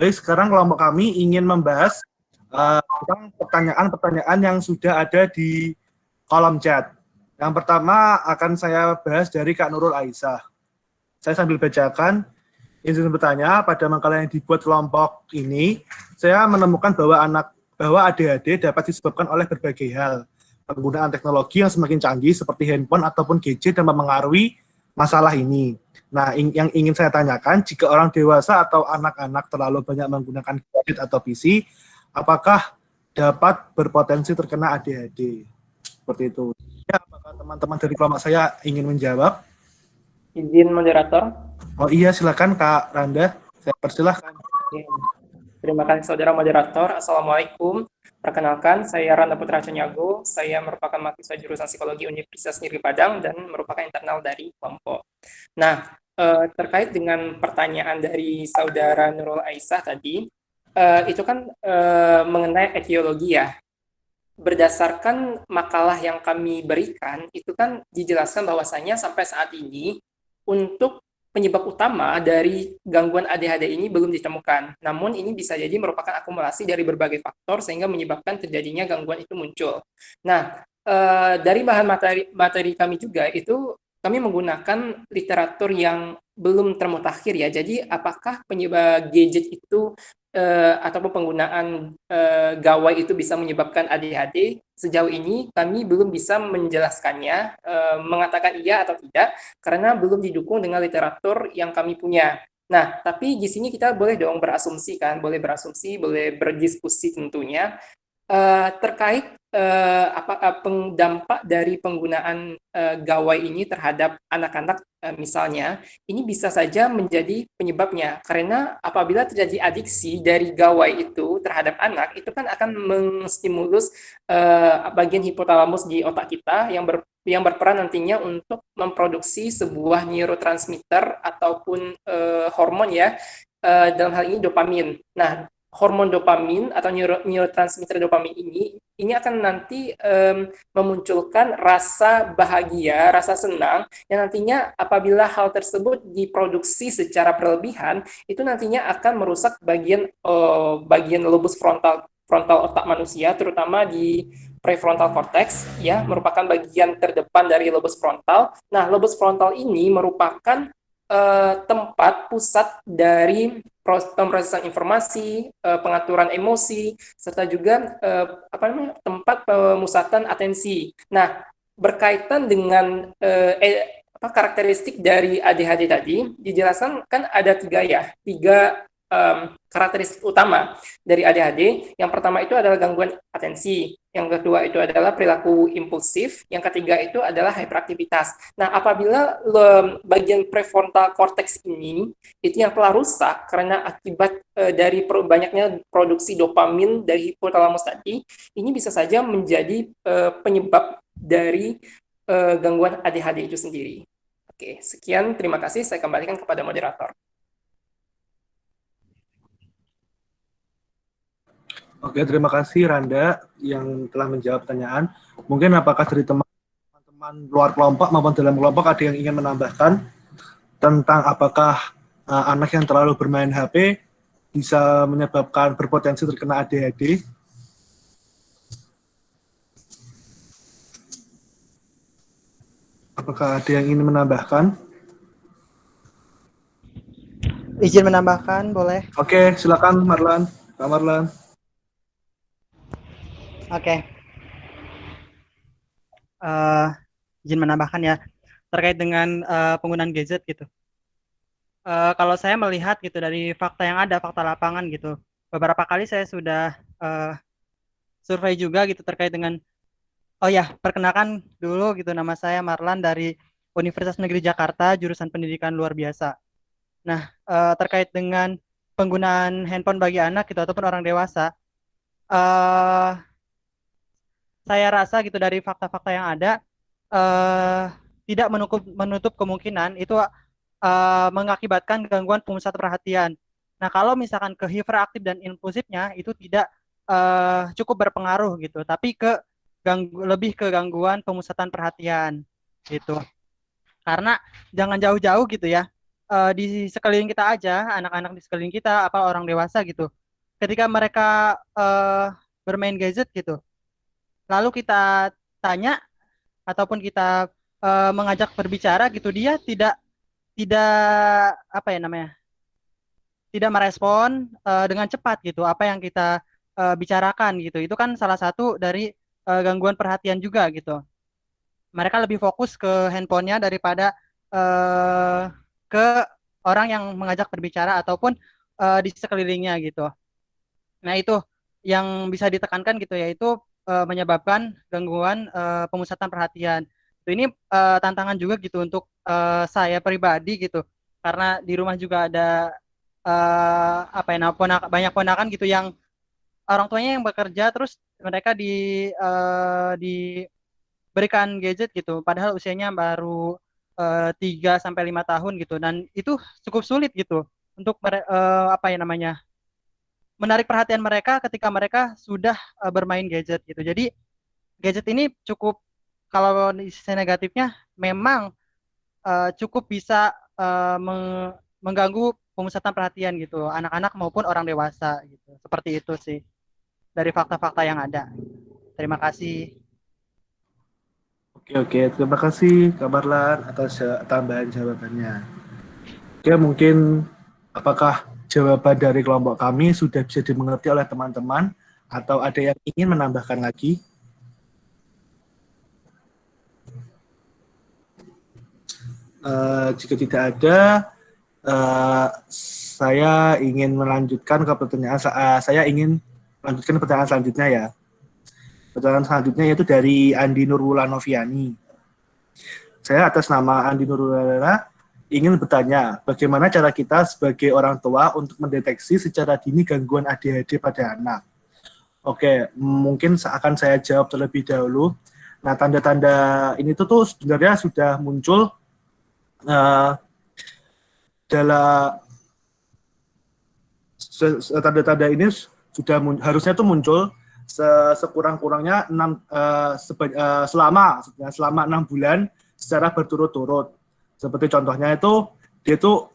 Baik, sekarang kelompok kami ingin membahas tentang pertanyaan-pertanyaan yang sudah ada di kolom chat. Yang pertama akan saya bahas dari Kak Nurul Aisyah. Saya sambil bacakan. Izin bertanya, pada makalah yang dibuat kelompok ini, saya menemukan bahwa ADHD dapat disebabkan oleh berbagai hal. Penggunaan teknologi yang semakin canggih seperti handphone ataupun gadget dan mempengaruhi masalah ini. Nah, yang ingin saya tanyakan, jika orang dewasa atau anak-anak terlalu banyak menggunakan gadget atau PC, apakah dapat berpotensi terkena ADHD? Seperti itu. Ya, apakah teman-teman dari kelompok saya ingin menjawab? Izin moderator. Oh iya, silakan Kak Randa. Saya persilahkan. Terima kasih saudara moderator. Assalamualaikum. Perkenalkan, saya Randa Putra Cunyago. Saya merupakan mahasiswa jurusan Psikologi Universitas Negeri Padang dan merupakan internal dari kelompok. Nah, terkait dengan pertanyaan dari saudara Nurul Aisyah tadi, itu kan mengenai etiologi ya. Berdasarkan makalah yang kami berikan, itu kan dijelaskan bahwasanya sampai saat ini untuk penyebab utama dari gangguan ADHD ini belum ditemukan. Namun ini bisa jadi merupakan akumulasi dari berbagai faktor sehingga menyebabkan terjadinya gangguan itu muncul. Nah, dari bahan materi kami juga itu kami menggunakan literatur yang belum termutakhir ya. Jadi apakah penyebab gadget itu ataupun penggunaan gawai itu bisa menyebabkan ADHD, sejauh ini kami belum bisa menjelaskannya, mengatakan iya atau tidak, karena belum didukung dengan literatur yang kami punya. Nah, tapi di sini kita boleh dong berasumsi kan, boleh berasumsi, boleh berdiskusi tentunya, terkait dampak dari penggunaan gawai ini terhadap anak-anak misalnya, ini bisa saja menjadi penyebabnya. Karena apabila terjadi adiksi dari gawai itu terhadap anak, itu kan akan menstimulus bagian hipotalamus di otak kita yang berperan nantinya untuk memproduksi sebuah neurotransmitter ataupun hormon ya, dalam hal ini dopamin. Nah, hormon dopamin atau neurotransmitter dopamin ini akan nanti memunculkan rasa bahagia, rasa senang, yang nantinya apabila hal tersebut diproduksi secara berlebihan, itu nantinya akan merusak bagian lobus frontal otak manusia, terutama di prefrontal cortex, ya, merupakan bagian terdepan dari lobus frontal. Nah, lobus frontal ini merupakan tempat pusat dari pemrosesan informasi, pengaturan emosi, serta juga tempat pemusatan atensi. Nah, berkaitan dengan karakteristik dari ADHD tadi, dijelaskan kan ada tiga karakteristik utama dari ADHD. Yang pertama itu adalah gangguan atensi, yang kedua itu adalah perilaku impulsif, yang ketiga itu adalah hiperaktivitas. Nah, apabila bagian prefrontal cortex ini itu yang telah rusak karena akibat dari banyaknya produksi dopamin dari hipotalamus tadi, ini bisa saja menjadi penyebab dari gangguan ADHD itu sendiri. Oke, sekian, terima kasih. Saya kembalikan kepada moderator. Oke, terima kasih Randa yang telah menjawab pertanyaan. Mungkin apakah dari teman-teman luar kelompok maupun dalam kelompok ada yang ingin menambahkan tentang apakah anak yang terlalu bermain HP bisa menyebabkan berpotensi terkena ADHD? Apakah ada yang ingin menambahkan? Izin menambahkan, boleh? Oke, silakan Marlan. Kak Marlan. Oke. Izin menambahkan ya, terkait dengan penggunaan gadget gitu. Kalau saya melihat gitu dari fakta yang ada, fakta lapangan gitu, beberapa kali saya sudah survei juga gitu terkait dengan, oh ya, perkenalkan dulu gitu, nama saya Marlan dari Universitas Negeri Jakarta, jurusan pendidikan luar biasa. Nah, terkait dengan penggunaan handphone bagi anak gitu ataupun orang dewasa, saya rasa gitu dari fakta-fakta yang ada, tidak menutup kemungkinan itu mengakibatkan gangguan pemusat perhatian. Nah, kalau misalkan ke hiperaktif dan impulsifnya itu tidak cukup berpengaruh gitu, tapi lebih ke gangguan pemusatan perhatian gitu. Karena jangan jauh-jauh gitu ya. di sekeliling kita aja, anak-anak di sekeliling kita, apa orang dewasa gitu. Ketika mereka bermain gadget gitu, lalu kita tanya ataupun kita mengajak berbicara gitu, dia tidak tidak apa ya namanya, tidak merespon dengan cepat gitu apa yang kita bicarakan gitu. Itu kan salah satu dari gangguan perhatian juga gitu. Mereka lebih fokus ke handphonenya daripada ke orang yang mengajak berbicara ataupun di sekelilingnya gitu. Nah, itu yang bisa ditekankan gitu, yaitu menyebabkan gangguan pemusatan perhatian. Ini tantangan juga gitu untuk saya pribadi gitu, karena di rumah juga ada apa ya, banyak ponakan gitu yang orang tuanya yang bekerja, terus mereka diberikan gadget gitu, padahal usianya baru 3 sampai 5 tahun gitu, dan itu cukup sulit gitu untuk apa ya namanya, menarik perhatian mereka ketika mereka sudah bermain gadget gitu. Jadi gadget ini cukup, kalau di sisi negatifnya memang cukup bisa mengganggu pemusatan perhatian gitu, anak-anak maupun orang dewasa gitu. Seperti itu sih dari fakta-fakta yang ada. Terima kasih. Oke, terima kasih Kak Marlan atas tambahan jawabannya. Oke, mungkin apakah jawaban dari kelompok kami sudah bisa dimengerti oleh teman-teman atau ada yang ingin menambahkan lagi? Jika tidak ada, saya ingin melanjutkan ke pertanyaan. Saya ingin melanjutkan pertanyaan selanjutnya ya. Pertanyaan selanjutnya yaitu dari Andi Nurwula Noviani. Saya atas nama Andi Nurwula ingin bertanya, bagaimana cara kita sebagai orang tua untuk mendeteksi secara dini gangguan ADHD pada anak? Oke, mungkin akan saya jawab terlebih dahulu. Nah, tanda-tanda ini tuh sebenarnya sudah muncul dalam tanda-tanda ini sudah harusnya tuh muncul sekurang-kurangnya selama 6 bulan secara berturut-turut. Seperti contohnya itu dia tuh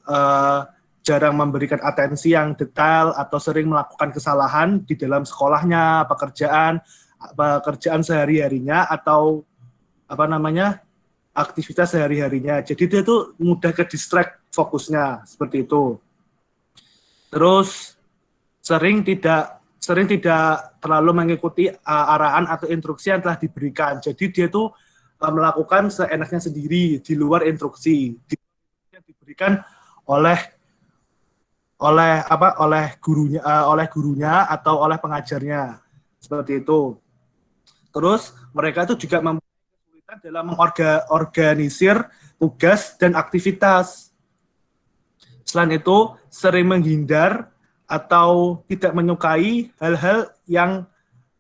jarang memberikan atensi yang detail atau sering melakukan kesalahan di dalam sekolahnya, pekerjaan sehari-harinya atau apa namanya aktivitas sehari-harinya. Jadi dia tuh mudah ke distract fokusnya seperti itu. Terus sering tidak terlalu mengikuti arahan atau instruksi yang telah diberikan. Jadi dia tuh melakukan seenaknya sendiri di luar instruksi yang diberikan oleh gurunya atau oleh pengajarnya seperti itu. Terus mereka itu juga mempunyai kesulitan dalam mengorganisir tugas dan aktivitas. Selain itu sering menghindar atau tidak menyukai hal-hal yang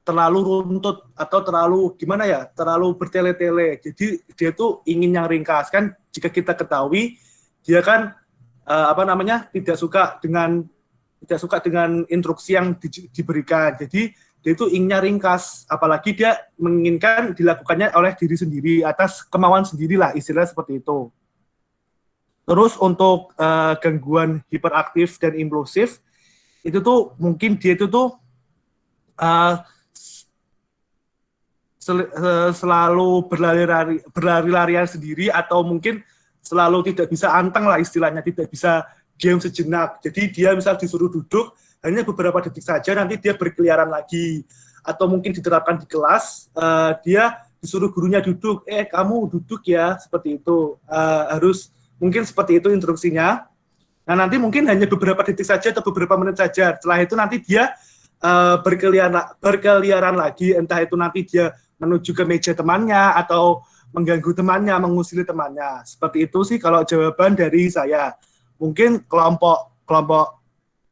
terlalu runtut atau terlalu bertele-tele. Jadi dia tuh ingin yang ringkas kan. Jika kita ketahui dia kan tidak suka dengan instruksi yang diberikan. Jadi dia itu inginnya ringkas, apalagi dia menginginkan dilakukannya oleh diri sendiri atas kemauan sendirilah, istilahnya seperti itu. Terus untuk gangguan hiperaktif dan impulsif itu tuh mungkin dia itu tuh selalu berlari-larian sendiri atau mungkin selalu tidak bisa anteng lah istilahnya, tidak bisa diam sejenak. Jadi dia misal disuruh duduk hanya beberapa detik saja, nanti dia berkeliaran lagi. Atau mungkin diterapkan di kelas, dia disuruh gurunya duduk, kamu duduk ya, seperti itu. Harus mungkin seperti itu instruksinya. Nah nanti mungkin hanya beberapa detik saja atau beberapa menit saja. Setelah itu nanti dia berkeliaran lagi, entah itu nanti dia menuju ke meja temannya atau mengganggu temannya, mengusili temannya. Seperti itu sih kalau jawaban dari saya. Mungkin kelompok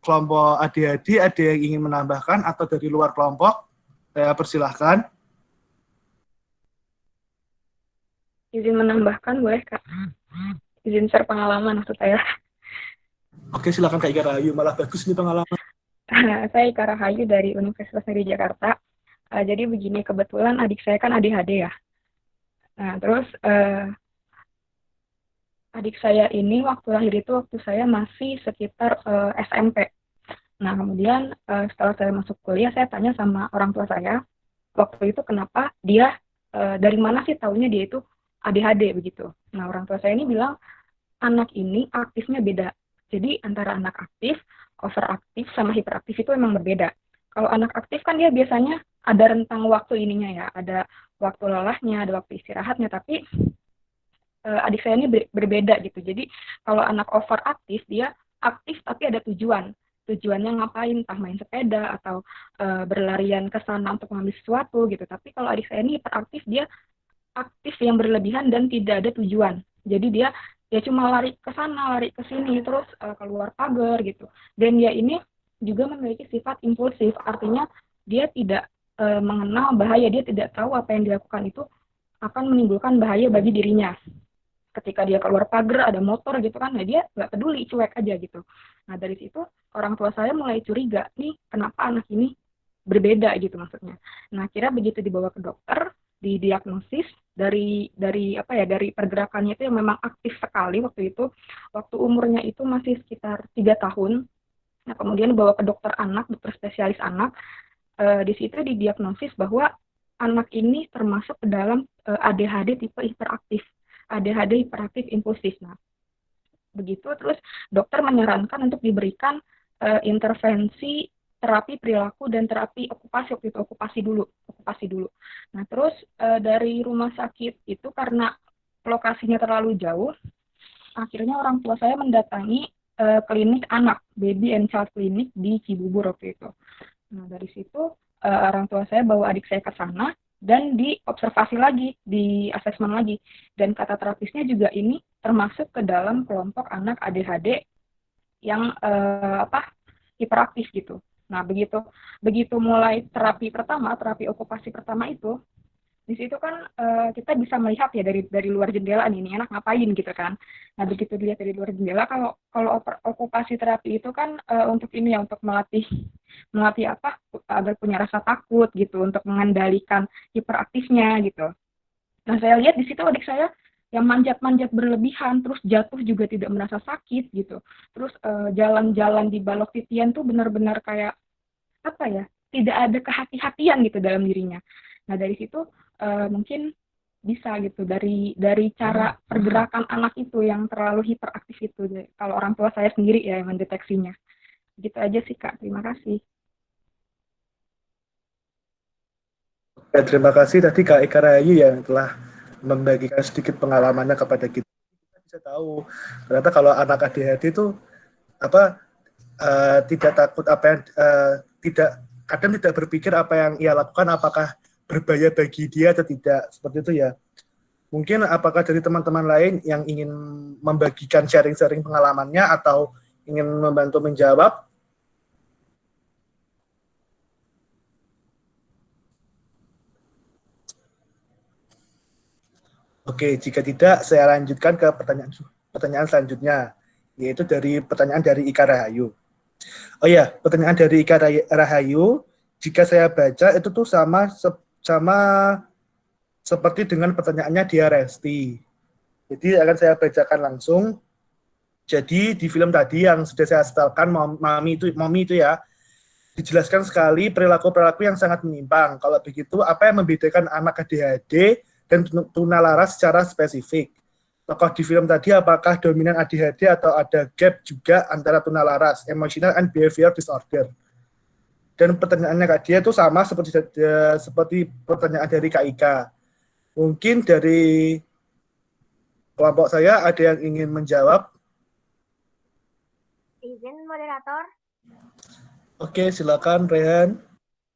ADHD ada yang ingin menambahkan atau dari luar kelompok, saya persilahkan. Izin menambahkan boleh Kak? Izin share pengalaman maksud saya. Oke, silakan Kak Ika Rahayu, malah bagus nih pengalaman. Saya Ika Rahayu dari Universitas Negeri Jakarta. Jadi begini, kebetulan adik saya kan ADHD ya. Nah, terus adik saya ini waktu lahir itu waktu saya masih sekitar SMP. Nah, kemudian setelah saya masuk kuliah, saya tanya sama orang tua saya, waktu itu kenapa dia, dari mana sih taunya dia itu ADHD begitu. Nah, orang tua saya ini bilang, anak ini aktifnya beda. Jadi antara anak aktif, overaktif, sama hiperaktif itu memang berbeda. Kalau anak aktif kan dia biasanya ada rentang waktu ininya ya, ada waktu lelahnya, ada waktu istirahatnya, tapi adik saya ini berbeda gitu. Jadi kalau anak overaktif dia aktif tapi ada tujuan. Tujuannya ngapain, entah main sepeda atau berlarian ke sana untuk mengambil sesuatu gitu. Tapi kalau adik saya ini hiperaktif, dia aktif yang berlebihan dan tidak ada tujuan. Jadi dia cuma lari ke sana, lari ke sini, terus keluar pagar gitu. Dan dia ini juga memiliki sifat impulsif, artinya dia tidak mengenal bahaya, dia tidak tahu apa yang dilakukan itu akan menimbulkan bahaya bagi dirinya. Ketika dia keluar pagar ada motor gitu kan, nah dia nggak peduli, cuek aja gitu. Nah dari situ orang tua saya mulai curiga, nih kenapa anak ini berbeda gitu maksudnya. Nah kira begitu dibawa ke dokter, didiagnosis dari apa ya, dari pergerakannya itu yang memang aktif sekali waktu itu, waktu umurnya itu masih sekitar 3 tahun. Nah kemudian dibawa ke dokter anak, dokter spesialis anak. Di situ didiagnosis bahwa anak ini termasuk ke dalam ADHD tipe hiperaktif. ADHD hiperaktif impulsif. Nah, begitu terus dokter menyarankan untuk diberikan intervensi terapi perilaku dan terapi okupasi, waktu itu okupasi dulu. Nah, terus dari rumah sakit itu karena lokasinya terlalu jauh, akhirnya orang tua saya mendatangi klinik anak, baby and child clinic di Cibubur waktu itu. Nah, dari situ orang tua saya bawa adik saya ke sana dan diobservasi lagi, di asesmen lagi. Dan kata terapisnya juga ini termasuk ke dalam kelompok anak ADHD yang hiperaktif gitu. Nah, begitu mulai terapi okupasi pertama itu, di situ kan kita bisa melihat ya dari luar jendela nih, ini anak ngapain gitu kan. Nah begitu dilihat dari luar jendela, kalau okupasi terapi itu kan untuk ini ya, untuk melatih apa, agar punya rasa takut gitu, untuk mengendalikan hiperaktifnya gitu. Nah saya lihat di situ adik saya yang manjat-manjat berlebihan, terus jatuh juga tidak merasa sakit gitu, terus jalan-jalan di balok titian tuh benar-benar kayak apa ya, tidak ada kehati-hatian gitu dalam dirinya. Nah dari situ mungkin bisa gitu dari cara pergerakan anak itu yang terlalu hiperaktif itu. Kalau orang tua saya sendiri ya yang mendeteksinya. Gitu aja sih Kak, terima kasih. Ya, terima kasih tadi Kak Eka Rahayu yang telah membagikan sedikit pengalamannya kepada kita. Kita bisa tahu ternyata kalau anak ADHD itu apa tidak takut apa yang tidak kadang tidak berpikir apa yang ia lakukan apakah berbahaya bagi dia atau tidak, seperti itu ya. Mungkin apakah dari teman-teman lain yang ingin membagikan sharing-sharing pengalamannya atau ingin membantu menjawab? Oke, jika tidak, saya lanjutkan ke pertanyaan selanjutnya, yaitu dari pertanyaan dari Ika Rahayu. Oh ya, pertanyaan dari Ika Rahayu, jika saya baca itu tuh sama seperti dengan pertanyaannya dia Resti. Jadi akan saya bacakan langsung. Jadi di film tadi yang sudah saya setelkan, Mommy itu ya, dijelaskan sekali perilaku-perilaku yang sangat menyimpang. Kalau begitu, apa yang membedakan anak ADHD dan tunalaras secara spesifik? Tokoh di film tadi apakah dominan ADHD atau ada gap juga antara tunalaras, emotional and behavior disorder? Dan pertanyaannya Kak Dia itu sama seperti pertanyaan dari Kak Ika. Mungkin dari kelompok saya ada yang ingin menjawab. Izin moderator. Oke, silakan Rehan.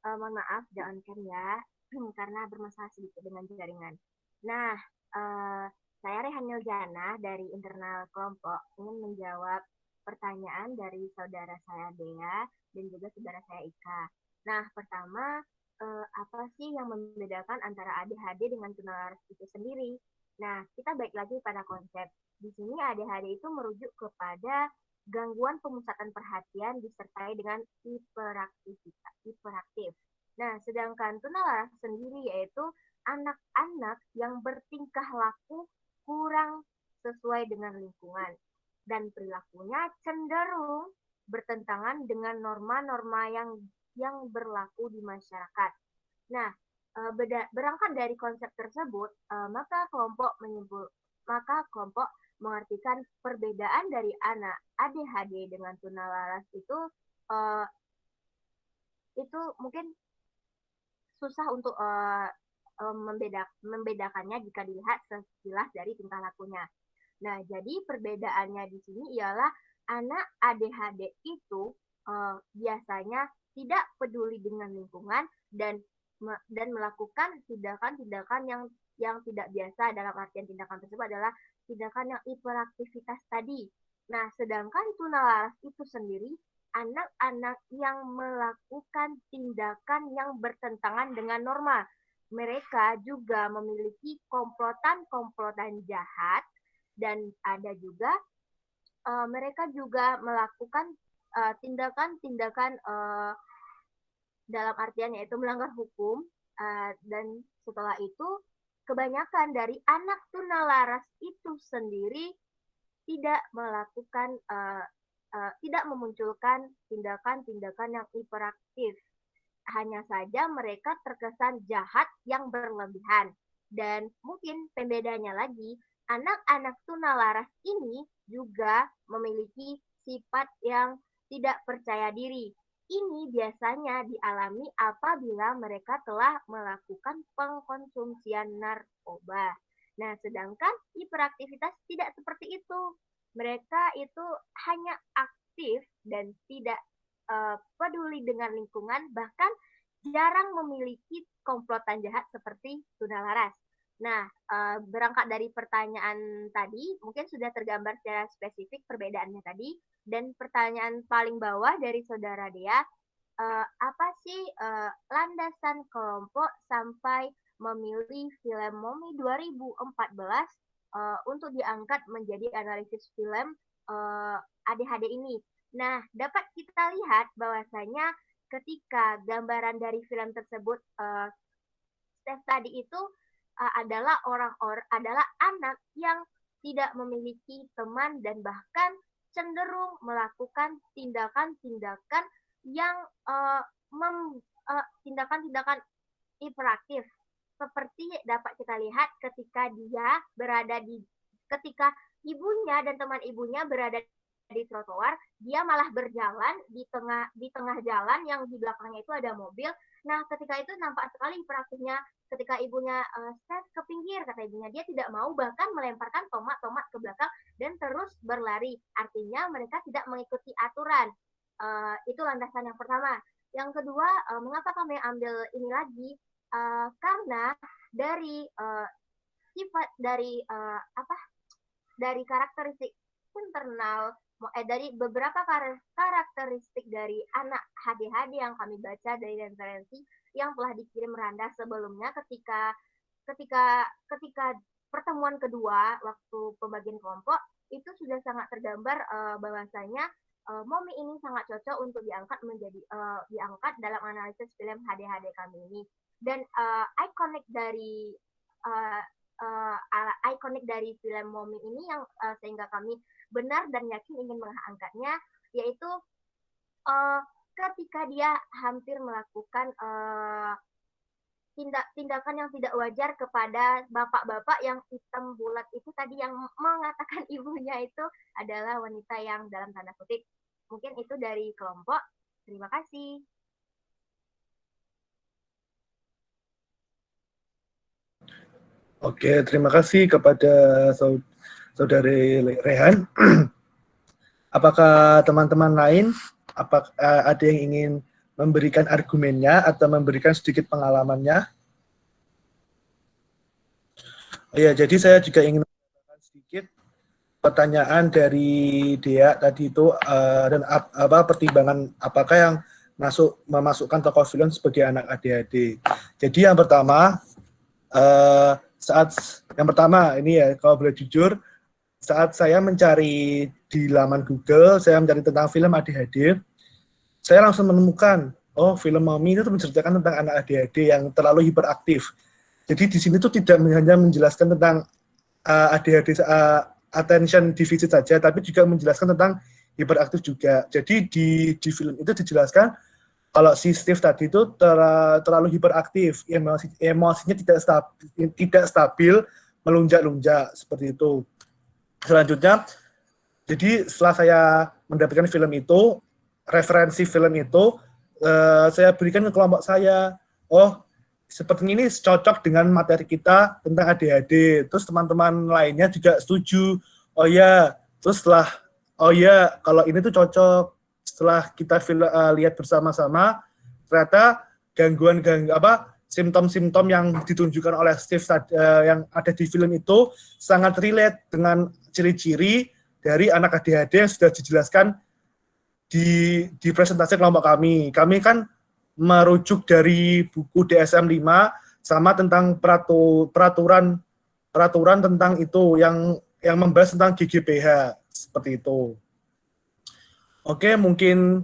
Mohon maaf, downkan ya, karena bermasalah sedikit dengan jaringan. Nah, saya Rehan Niljana dari internal kelompok ingin menjawab pertanyaan dari saudara saya Dea dan juga saudara saya Ika. Nah, pertama, apa sih yang membedakan antara ADHD dengan tunalaras itu sendiri? Nah, kita balik lagi pada konsep. Di sini ADHD itu merujuk kepada gangguan pemusatan perhatian disertai dengan hiperaktif. Nah, sedangkan tunalaras sendiri yaitu anak-anak yang bertingkah laku kurang sesuai dengan lingkungan, dan perilakunya cenderung bertentangan dengan norma-norma yang berlaku di masyarakat. Nah, berangkat dari konsep tersebut, maka kelompok mengartikan perbedaan dari anak ADHD dengan tunalaras itu mungkin susah untuk membedakannya jika dilihat sekilas dari tingkah lakunya. Nah, jadi perbedaannya di sini ialah anak ADHD itu biasanya tidak peduli dengan lingkungan dan melakukan tindakan-tindakan yang tidak biasa. Dalam artian tindakan tersebut adalah tindakan yang hiperaktivitas tadi. Nah, sedangkan tunalaras itu sendiri anak-anak yang melakukan tindakan yang bertentangan dengan norma. Mereka juga memiliki komplotan-komplotan jahat, dan ada juga mereka juga melakukan tindakan-tindakan dalam artian yaitu melanggar hukum, dan setelah itu kebanyakan dari anak tunalaras itu sendiri tidak memunculkan tindakan-tindakan yang hiperaktif. Hanya saja mereka terkesan jahat yang berlebihan. Dan mungkin pembedanya lagi, anak-anak tunalaras ini juga memiliki sifat yang tidak percaya diri. Ini biasanya dialami apabila mereka telah melakukan pengkonsumsian narkoba. Nah, sedangkan hiperaktivitas tidak seperti itu. Mereka itu hanya aktif dan tidak peduli dengan lingkungan, bahkan jarang memiliki komplotan jahat seperti tunalaras. Nah, berangkat dari pertanyaan tadi, mungkin sudah tergambar secara spesifik perbedaannya tadi. Dan pertanyaan paling bawah dari Saudara Dea, apa sih landasan kelompok sampai memilih film Mommy 2014 untuk diangkat menjadi analisis film ADHD ini? Nah, dapat kita lihat bahwasanya ketika gambaran dari film tersebut, Steph tadi itu adalah adalah anak yang tidak memiliki teman dan bahkan cenderung melakukan tindakan-tindakan yang tindakan-tindakan hiperaktif, seperti dapat kita lihat ketika ketika ibunya dan teman ibunya berada di trotoar, dia malah berjalan di tengah jalan yang di belakangnya itu ada mobil. Nah, ketika itu nampak sekali hiperaktifnya. Ketika ibunya Steph ke pinggir, kata ibunya, dia tidak mau, bahkan melemparkan tomat-tomat ke belakang dan terus berlari. Artinya mereka tidak mengikuti aturan. Itu landasan yang pertama. Yang kedua, mengapa kami ambil ini lagi? Karena dari sifat dari karakteristik internal, dari beberapa karakteristik dari anak ADHD yang kami baca dari referensi yang telah dikirim Randa sebelumnya, ketika pertemuan kedua waktu pembagian kelompok itu sudah sangat tergambar bahwasanya Mommy ini sangat cocok untuk diangkat dalam analisis film ADHD kami ini. Dan ikonik dari film Mommy ini yang sehingga kami benar dan yakin ingin mengangkatnya, yaitu ketika dia hampir melakukan tindakan yang tidak wajar kepada bapak-bapak yang hitam bulat itu tadi, yang mengatakan ibunya itu adalah wanita yang dalam tanda kutip. Mungkin itu dari kelompok. Terima kasih. Oke, terima kasih kepada Saudari Rehan. Apakah teman-teman lain ada yang ingin memberikan argumennya atau memberikan sedikit pengalamannya? Ya, jadi saya juga ingin memberikan sedikit pertanyaan dari Dea tadi itu, dan pertimbangan apakah yang memasukkan tokoh film sebagai anak ADHD. Jadi yang pertama, ini ya, kalau boleh jujur, saat saya mencari di laman Google, saya mencari tentang film ADHD, saya langsung menemukan, film Mommy itu menceritakan tentang anak ADHD yang terlalu hiperaktif. Jadi di sini tuh tidak hanya menjelaskan tentang ADHD attention deficit saja, tapi juga menjelaskan tentang hiperaktif juga. Jadi di film itu dijelaskan kalau si Steve tadi itu terlalu hiperaktif, emosinya tidak stabil, melunjak-lunjak seperti itu. Selanjutnya, jadi setelah saya mendapatkan film itu, referensi film itu, saya berikan ke kelompok saya. Oh, seperti ini cocok dengan materi kita tentang ADHD. Terus teman-teman lainnya juga setuju. Oh ya, terus setelah, oh ya, kalau ini tuh cocok. Setelah kita lihat bersama-sama, ternyata simptom-simptom yang ditunjukkan oleh Steve yang ada di film itu sangat relate dengan ciri-ciri dari anak ADHD yang sudah dijelaskan di presentasi kelompok kami. Kami kan merujuk dari buku DSM-5 sama tentang peraturan tentang itu yang membahas tentang GGPH seperti itu. Oke, mungkin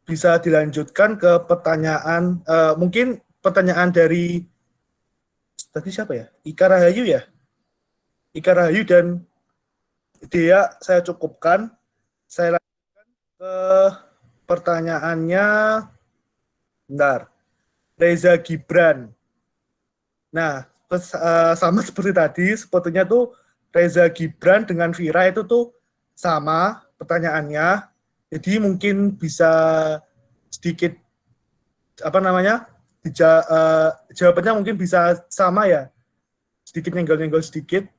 bisa dilanjutkan ke pertanyaan, mungkin pertanyaan dari tadi siapa ya? Ika Rahayu ya? Ika Rahayu dan Dea saya cukupkan. Saya lanjutkan ke pertanyaannya, bentar, Reza Gibran. Nah, sama seperti tadi, sebetulnya tuh Reza Gibran dengan Vira itu tuh sama pertanyaannya. Jadi mungkin bisa sedikit jawabannya mungkin bisa sama ya, sedikit nyenggol-nyenggol sedikit.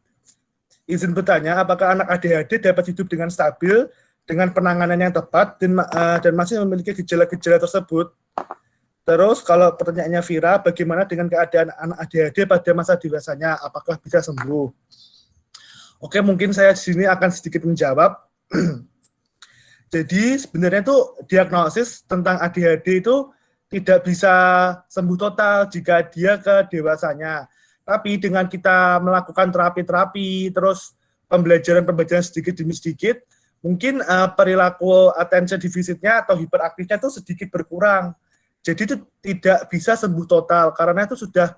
Izin bertanya, apakah anak ADHD dapat hidup dengan stabil, dengan penanganan yang tepat, dan masih memiliki gejala-gejala tersebut? Terus kalau pertanyaannya Vira, bagaimana dengan keadaan anak ADHD pada masa dewasanya? Apakah bisa sembuh? Oke, mungkin saya di sini akan sedikit menjawab. Jadi sebenarnya itu diagnosis tentang ADHD itu tidak bisa sembuh total jika dia ke dewasanya. Tapi dengan kita melakukan terapi-terapi, terus pembelajaran sedikit demi sedikit, mungkin perilaku attention deficitnya atau hiperaktifnya itu sedikit berkurang. Jadi itu tidak bisa sembuh total, karena itu sudah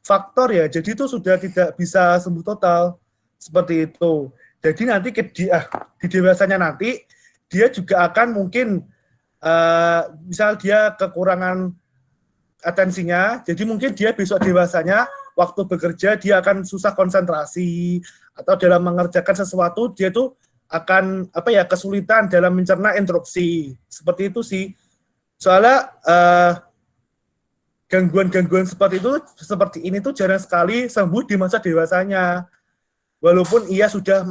faktor ya, jadi itu sudah tidak bisa sembuh total, seperti itu. Jadi nanti di dewasanya nanti, dia juga akan mungkin misal dia kekurangan atensinya, jadi mungkin dia besok dewasanya waktu bekerja dia akan susah konsentrasi atau dalam mengerjakan sesuatu dia tuh akan kesulitan dalam mencerna instruksi, seperti itu sih. Soalnya gangguan-gangguan seperti ini tuh jarang sekali sembuh di masa dewasanya. Walaupun ia sudah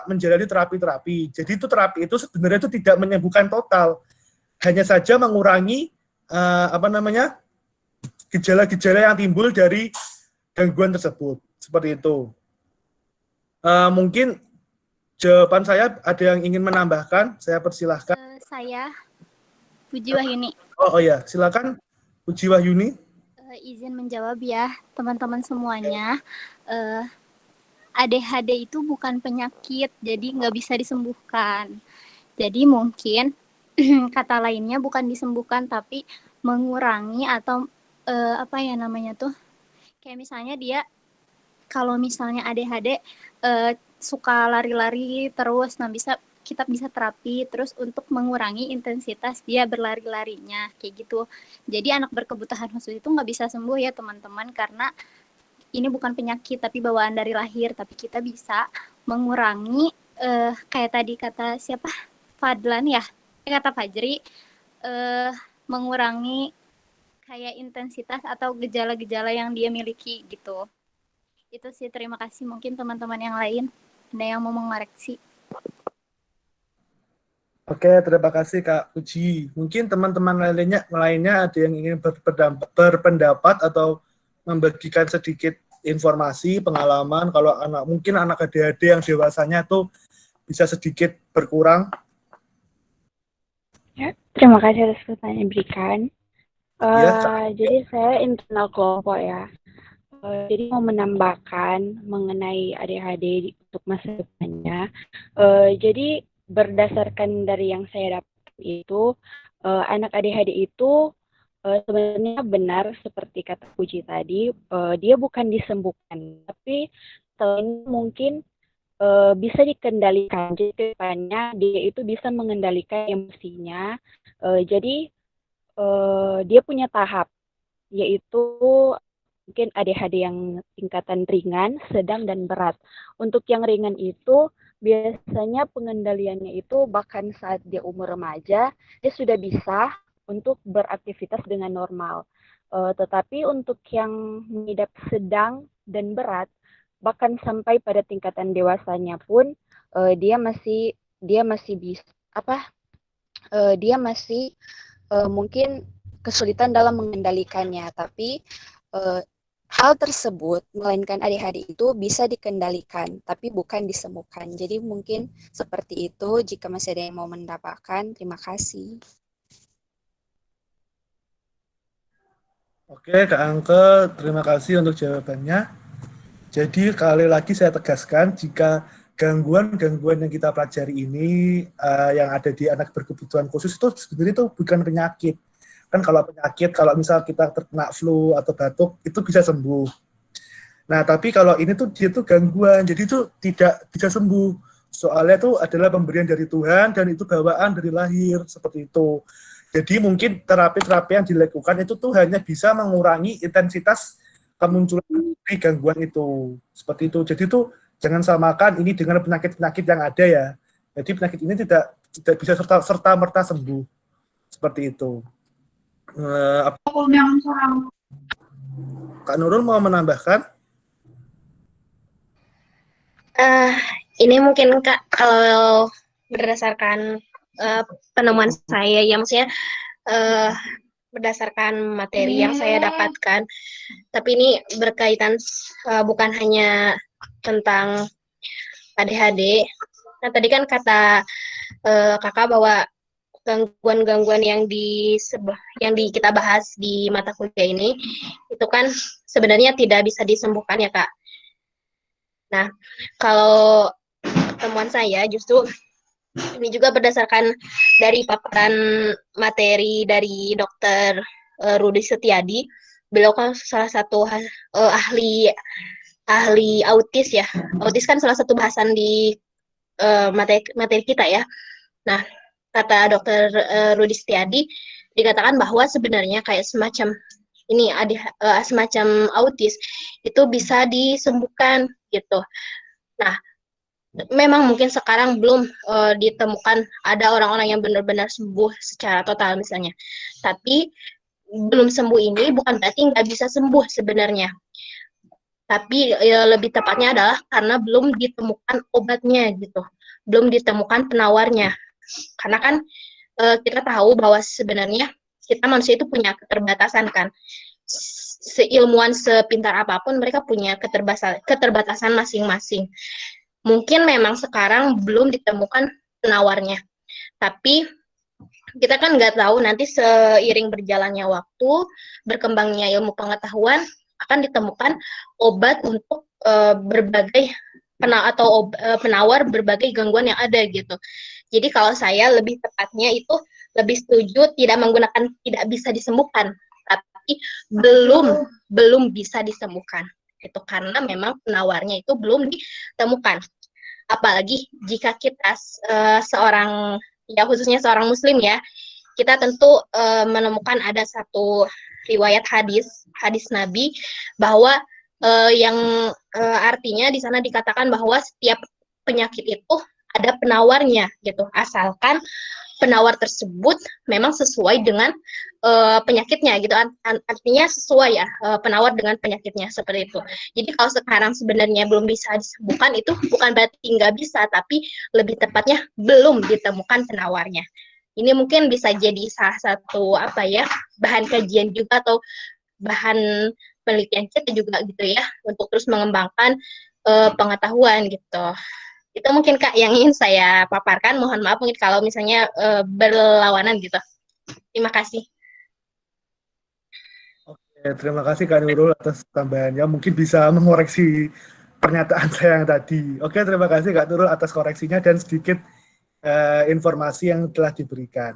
menjalani terapi-terapi. Jadi itu terapi itu sebenarnya itu tidak menyembuhkan total. Hanya saja mengurangi gejala-gejala yang timbul dari gangguan tersebut. Seperti itu. Mungkin jawaban saya ada yang ingin menambahkan, saya persilahkan. Saya Puji Wahyuni. Oh ya, silakan Puji Wahyuni. Izin menjawab ya, teman-teman semuanya. ADHD itu bukan penyakit, jadi nggak bisa disembuhkan. Jadi mungkin kata lainnya bukan disembuhkan, tapi mengurangi atau kayak misalnya dia, kalau misalnya ADHD suka lari-lari terus, nah kita bisa terapi terus untuk mengurangi intensitas dia berlari-larinya, kayak gitu. Jadi anak berkebutuhan khusus itu nggak bisa sembuh ya teman-teman, karena ini bukan penyakit tapi bawaan dari lahir, tapi kita bisa mengurangi kayak tadi kata siapa? Fadlan ya? Kata Fajri, mengurangi kayak intensitas atau gejala-gejala yang dia miliki gitu. Itu sih, terima kasih. Mungkin teman-teman yang lain ada yang mau mengoreksi. Oke, terima kasih Kak Puji. Mungkin teman-teman lainnya ada yang ingin berpendapat atau membagikan sedikit informasi, pengalaman, kalau mungkin anak ADHD yang dewasanya tuh bisa sedikit berkurang. Ya, terima kasih atas pertanyaan yang diberikan. Jadi saya internal kelompok ya. Jadi mau menambahkan mengenai ADHD untuk masa depannya. Jadi berdasarkan dari yang saya dapat itu, anak ADHD itu sebenarnya benar seperti kata Puji tadi, dia bukan disembuhkan, tapi selain mungkin bisa dikendalikan. Jadi kedepannya dia itu bisa mengendalikan emosinya. Jadi dia punya tahap, yaitu mungkin ADHD yang tingkatan ringan, sedang, dan berat. Untuk yang ringan itu biasanya pengendaliannya itu bahkan saat dia umur remaja, dia sudah bisa untuk beraktivitas dengan normal. Tetapi untuk yang mengidap sedang dan berat, bahkan sampai pada tingkatan dewasanya pun dia masih bisa dia masih mungkin kesulitan dalam mengendalikannya. Tapi hal tersebut, melainkan ADHD itu bisa dikendalikan, tapi bukan disembuhkan. Jadi mungkin seperti itu. Jika masih ada yang mau mendapatkan, terima kasih. Oke, Kak Angke, terima kasih untuk jawabannya. Jadi sekali lagi saya tegaskan, jika gangguan-gangguan yang kita pelajari ini yang ada di anak berkebutuhan khusus itu sebenarnya itu bukan penyakit. Kan kalau penyakit, kalau misal kita terkena flu atau batuk, itu bisa sembuh. Nah, tapi kalau ini tuh dia tuh gangguan, jadi itu tidak bisa sembuh. Soalnya itu adalah pemberian dari Tuhan dan itu bawaan dari lahir, seperti itu. Jadi mungkin terapi-terapi yang dilakukan itu tuh hanya bisa mengurangi intensitas kemunculan dari gangguan itu. Seperti itu. Jadi tuh jangan samakan ini dengan penyakit-penyakit yang ada ya. Jadi penyakit ini tidak bisa serta-merta sembuh. Seperti itu. Kak Nurul mau menambahkan? Ini mungkin Kak, kalau berdasarkan penemuan saya, ya maksudnya berdasarkan materi yang saya dapatkan, tapi ini berkaitan bukan hanya tentang ADHD. Nah, tadi kan kata kakak bahwa gangguan-gangguan yang kita bahas di mata kuliah ini itu kan sebenarnya tidak bisa disembuhkan ya Kak. Nah, kalau temuan saya justru ini juga berdasarkan dari paparan materi dari Dr. Rudi Setiadi. Beliau kan salah satu ahli autis ya. Autis kan salah satu bahasan di materi kita ya. Nah, kata Dr. Rudi Setiadi dikatakan bahwa sebenarnya kayak semacam ini semacam autis itu bisa disembuhkan gitu. Nah, memang mungkin sekarang belum ditemukan ada orang-orang yang benar-benar sembuh secara total misalnya. Tapi belum sembuh ini bukan berarti nggak bisa sembuh sebenarnya. Tapi lebih tepatnya adalah karena belum ditemukan obatnya gitu. Belum ditemukan penawarnya. Karena kan kita tahu bahwa sebenarnya kita manusia itu punya keterbatasan kan. Seilmuan sepintar apapun mereka punya keterbatasan masing-masing. Mungkin memang sekarang belum ditemukan penawarnya, tapi kita kan nggak tahu nanti seiring berjalannya waktu, berkembangnya ilmu pengetahuan, akan ditemukan obat untuk berbagai penawar berbagai gangguan yang ada gitu. Jadi kalau saya lebih tepatnya itu lebih setuju tidak bisa disembuhkan, tapi belum bisa disembuhkan. Itu karena memang penawarnya itu belum ditemukan. Apalagi jika kita seorang, ya khususnya seorang muslim ya, kita tentu menemukan ada satu riwayat hadis Nabi bahwa yang artinya di sana dikatakan bahwa setiap penyakit itu ada penawarnya gitu, asalkan penawar tersebut memang sesuai dengan penyakitnya gitu, artinya sesuai ya penawar dengan penyakitnya seperti itu. Jadi kalau sekarang sebenarnya belum bisa disembuhkan itu bukan berarti nggak bisa, tapi lebih tepatnya belum ditemukan penawarnya. Ini mungkin bisa jadi salah satu bahan kajian juga atau bahan penelitian kita juga gitu ya untuk terus mengembangkan pengetahuan gitu. Itu mungkin Kak yang ingin saya paparkan. Mohon maaf mungkin kalau misalnya berlawanan gitu. Terima kasih. Oke, terima kasih Kak Nurul atas tambahannya. Mungkin bisa mengoreksi pernyataan saya yang tadi. Oke, terima kasih Kak Nurul atas koreksinya dan sedikit informasi yang telah diberikan.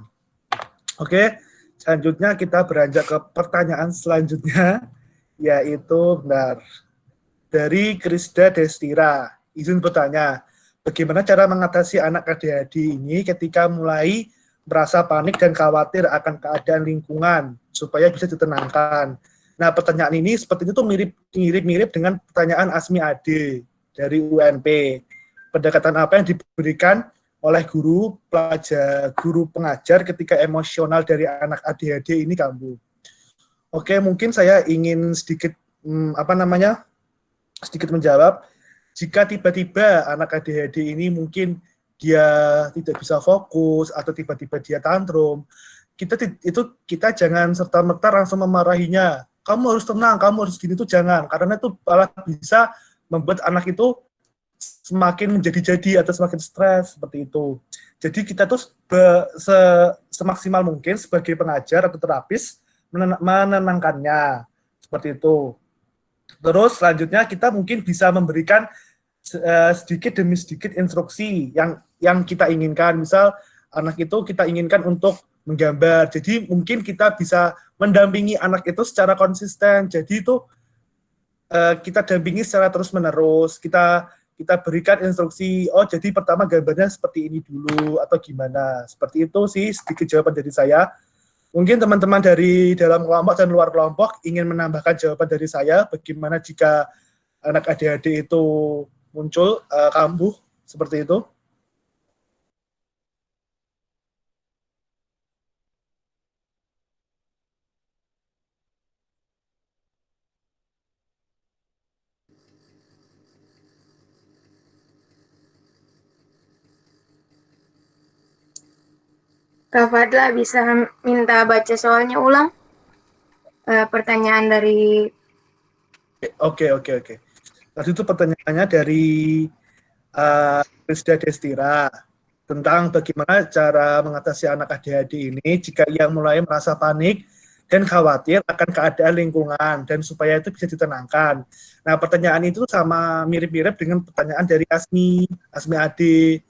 Oke, selanjutnya kita beranjak ke pertanyaan selanjutnya, yaitu dari Krisda Destira. izin bertanya, bagaimana cara mengatasi anak ADHD ini ketika mulai merasa panik dan khawatir akan keadaan lingkungan supaya bisa ditenangkan. Nah, pertanyaan ini seperti itu mirip-mirip dengan pertanyaan Asmi Ade dari UNP. Pendekatan apa yang diberikan oleh guru pengajar ketika emosional dari anak ADHD ini kambuh? Oke, mungkin saya ingin sedikit sedikit menjawab. Jika tiba-tiba anak ADHD ini mungkin dia tidak bisa fokus atau tiba-tiba dia tantrum, kita jangan serta-merta langsung memarahinya. Kamu harus tenang, kamu harus gini, itu jangan, karena itu malah bisa membuat anak itu semakin menjadi-jadi atau semakin stres seperti itu. Jadi kita tuh semaksimal mungkin sebagai pengajar atau terapis menenangkannya seperti itu. Terus selanjutnya kita mungkin bisa memberikan sedikit demi sedikit instruksi yang kita inginkan. Misal anak itu kita inginkan untuk menggambar, jadi mungkin kita bisa mendampingi anak itu secara konsisten. Jadi itu kita dampingi secara terus menerus, kita berikan instruksi, oh jadi pertama gambarnya seperti ini dulu atau gimana. Seperti itu sih sedikit jawaban dari saya. Mungkin teman-teman dari dalam kelompok dan luar kelompok ingin menambahkan jawaban dari saya, bagaimana jika anak ADHD itu muncul kambuh seperti itu. Kak Fadla bisa minta baca soalnya ulang? Pertanyaan dari... Oke. Tadi itu pertanyaannya dari Rizda Destira tentang bagaimana cara mengatasi anak ADHD ini jika ia mulai merasa panik dan khawatir akan keadaan lingkungan dan supaya itu bisa ditenangkan. Nah, pertanyaan itu sama mirip-mirip dengan pertanyaan dari Asmi Ade.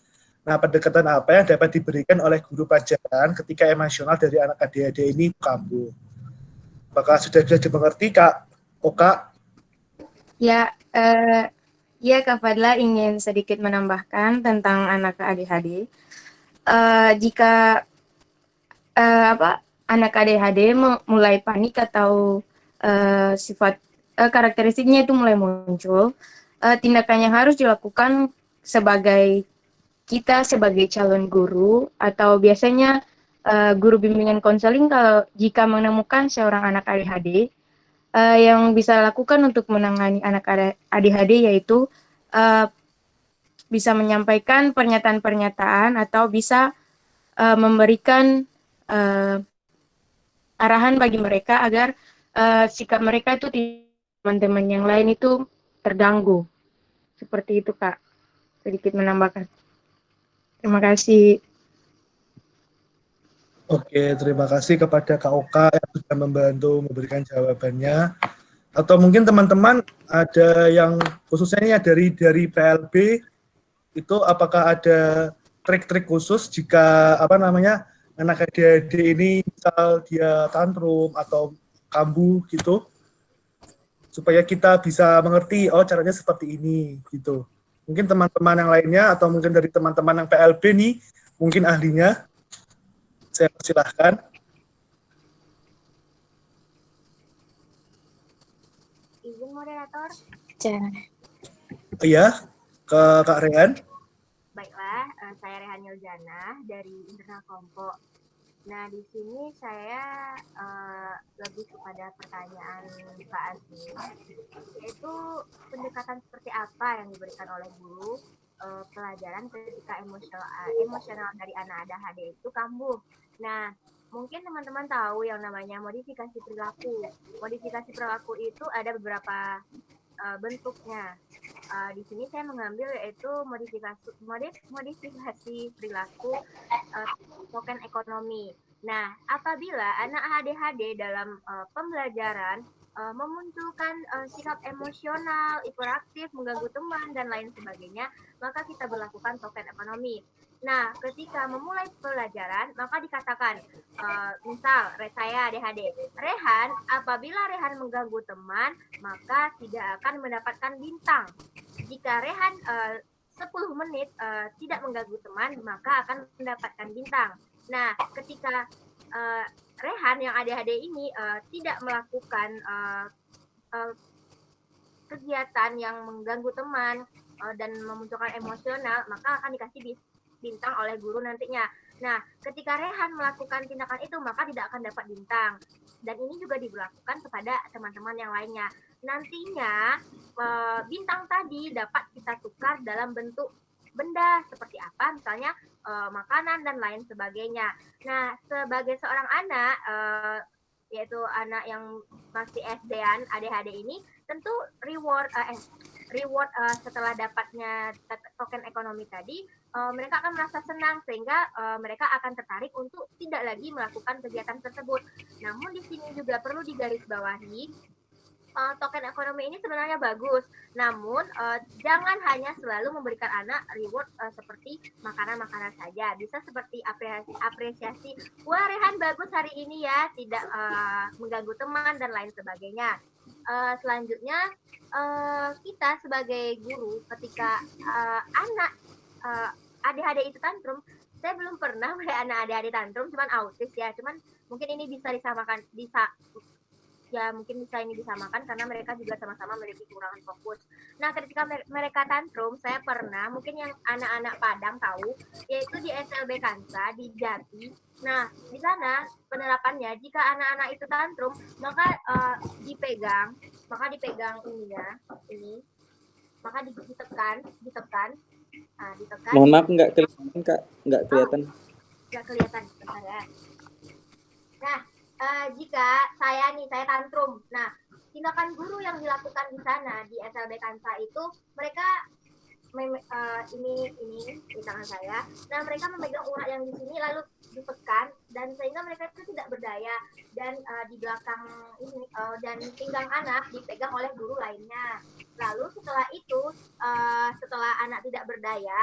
Nah, pendekatan apa yang dapat diberikan oleh guru pelajaran ketika emosional dari anak ADHD ini kambuh? Apakah sudah dimengerti, Kak Oka? Ya, Kak Fadla ingin sedikit menambahkan tentang anak ADHD. Jika anak ADHD mulai panik atau sifat karakteristiknya itu mulai muncul, tindakan yang harus dilakukan sebagai calon guru atau biasanya guru bimbingan konseling kalau jika menemukan seorang anak ADHD, yang bisa lakukan untuk menangani anak ADHD yaitu bisa menyampaikan pernyataan-pernyataan atau bisa memberikan arahan bagi mereka agar sikap mereka itu teman-teman yang lain itu terganggu. Seperti itu, Kak. Sedikit menambahkan. Terima kasih. Oke, terima kasih kepada Kak Oka yang sudah membantu memberikan jawabannya. Atau mungkin teman-teman ada yang khususnya dari PLB itu apakah ada trik-trik khusus jika anak ADHD ini misal dia tantrum atau kambuh gitu, supaya kita bisa mengerti oh caranya seperti ini gitu. Mungkin teman-teman yang lainnya atau mungkin dari teman-teman yang PLB nih mungkin ahlinya, saya persilahkan. Izin moderator. Iya, ke Kak Rehan. Baiklah, saya Rehan Yuljana dari internal kelompok. Nah, di sini saya lebih kepada pertanyaan Pak Azmi, yaitu pendekatan seperti apa yang diberikan oleh guru pelajaran ketika emosional dari anak ADHD itu kambuh. Nah, mungkin teman-teman tahu yang namanya modifikasi perilaku. Modifikasi perilaku itu ada beberapa bentuknya. Di sini saya mengambil yaitu modifikasi perilaku token ekonomi. Nah, apabila anak ADHD dalam pembelajaran memunculkan sikap emosional, hiperaktif, mengganggu teman, dan lain sebagainya, maka kita berlakukan token ekonomi. Nah, ketika memulai pelajaran, maka dikatakan, misal saya ADHD, Rehan, apabila Rehan mengganggu teman, maka tidak akan mendapatkan bintang. jika Rehan 10 menit tidak mengganggu teman, maka akan mendapatkan bintang. Nah, ketika Rehan yang ADHD ini tidak melakukan kegiatan yang mengganggu teman dan memunculkan emosional, maka akan dikasih bintang oleh guru nantinya. Nah, ketika Rehan melakukan tindakan itu, maka tidak akan dapat bintang. Dan ini juga diberlakukan kepada teman-teman yang lainnya. Nantinya, bintang tadi dapat kita tukar dalam bentuk benda seperti apa, misalnya makanan dan lain sebagainya. Nah, sebagai seorang anak, yaitu anak yang masih SD-an ADHD ini, tentu reward setelah dapatnya token ekonomi tadi, mereka akan merasa senang sehingga mereka akan tertarik untuk tidak lagi melakukan kegiatan tersebut. Namun di sini juga perlu digarisbawahi, token ekonomi ini sebenarnya bagus, namun jangan hanya selalu memberikan anak reward seperti makanan-makanan saja. Bisa seperti apresiasi, wah Rehan bagus hari ini ya, tidak mengganggu teman dan lain sebagainya. Selanjutnya kita sebagai guru ketika anak ADHD itu tantrum, saya belum pernah melihat anak ADHD tantrum, cuman autis ya, cuman mungkin ini bisa disamakan, mungkin bisa ini disamakan karena mereka juga sama-sama memiliki kekurangan fokus. Nah, ketika mereka tantrum, saya pernah, mungkin yang anak-anak Padang tahu, yaitu di SLB Kansa di Jati. Nah, di sana penerapannya, jika anak-anak itu tantrum, maka dipegang ini, maka ditekan. Nah, ditekan. Mohon maaf, nggak kelihatan Kak, nggak kelihatan. Nggak kelihatan, bentar ya. Nah, jika saya tantrum, nah tindakan guru yang dilakukan di sana di SLB Kansa itu, mereka ini di tangan saya. Nah, mereka memegang urat yang di sini lalu ditekan, dan sehingga mereka itu tidak berdaya, dan di belakang ini dan pinggang anak dipegang oleh guru lainnya. Lalu setelah itu, setelah anak tidak berdaya,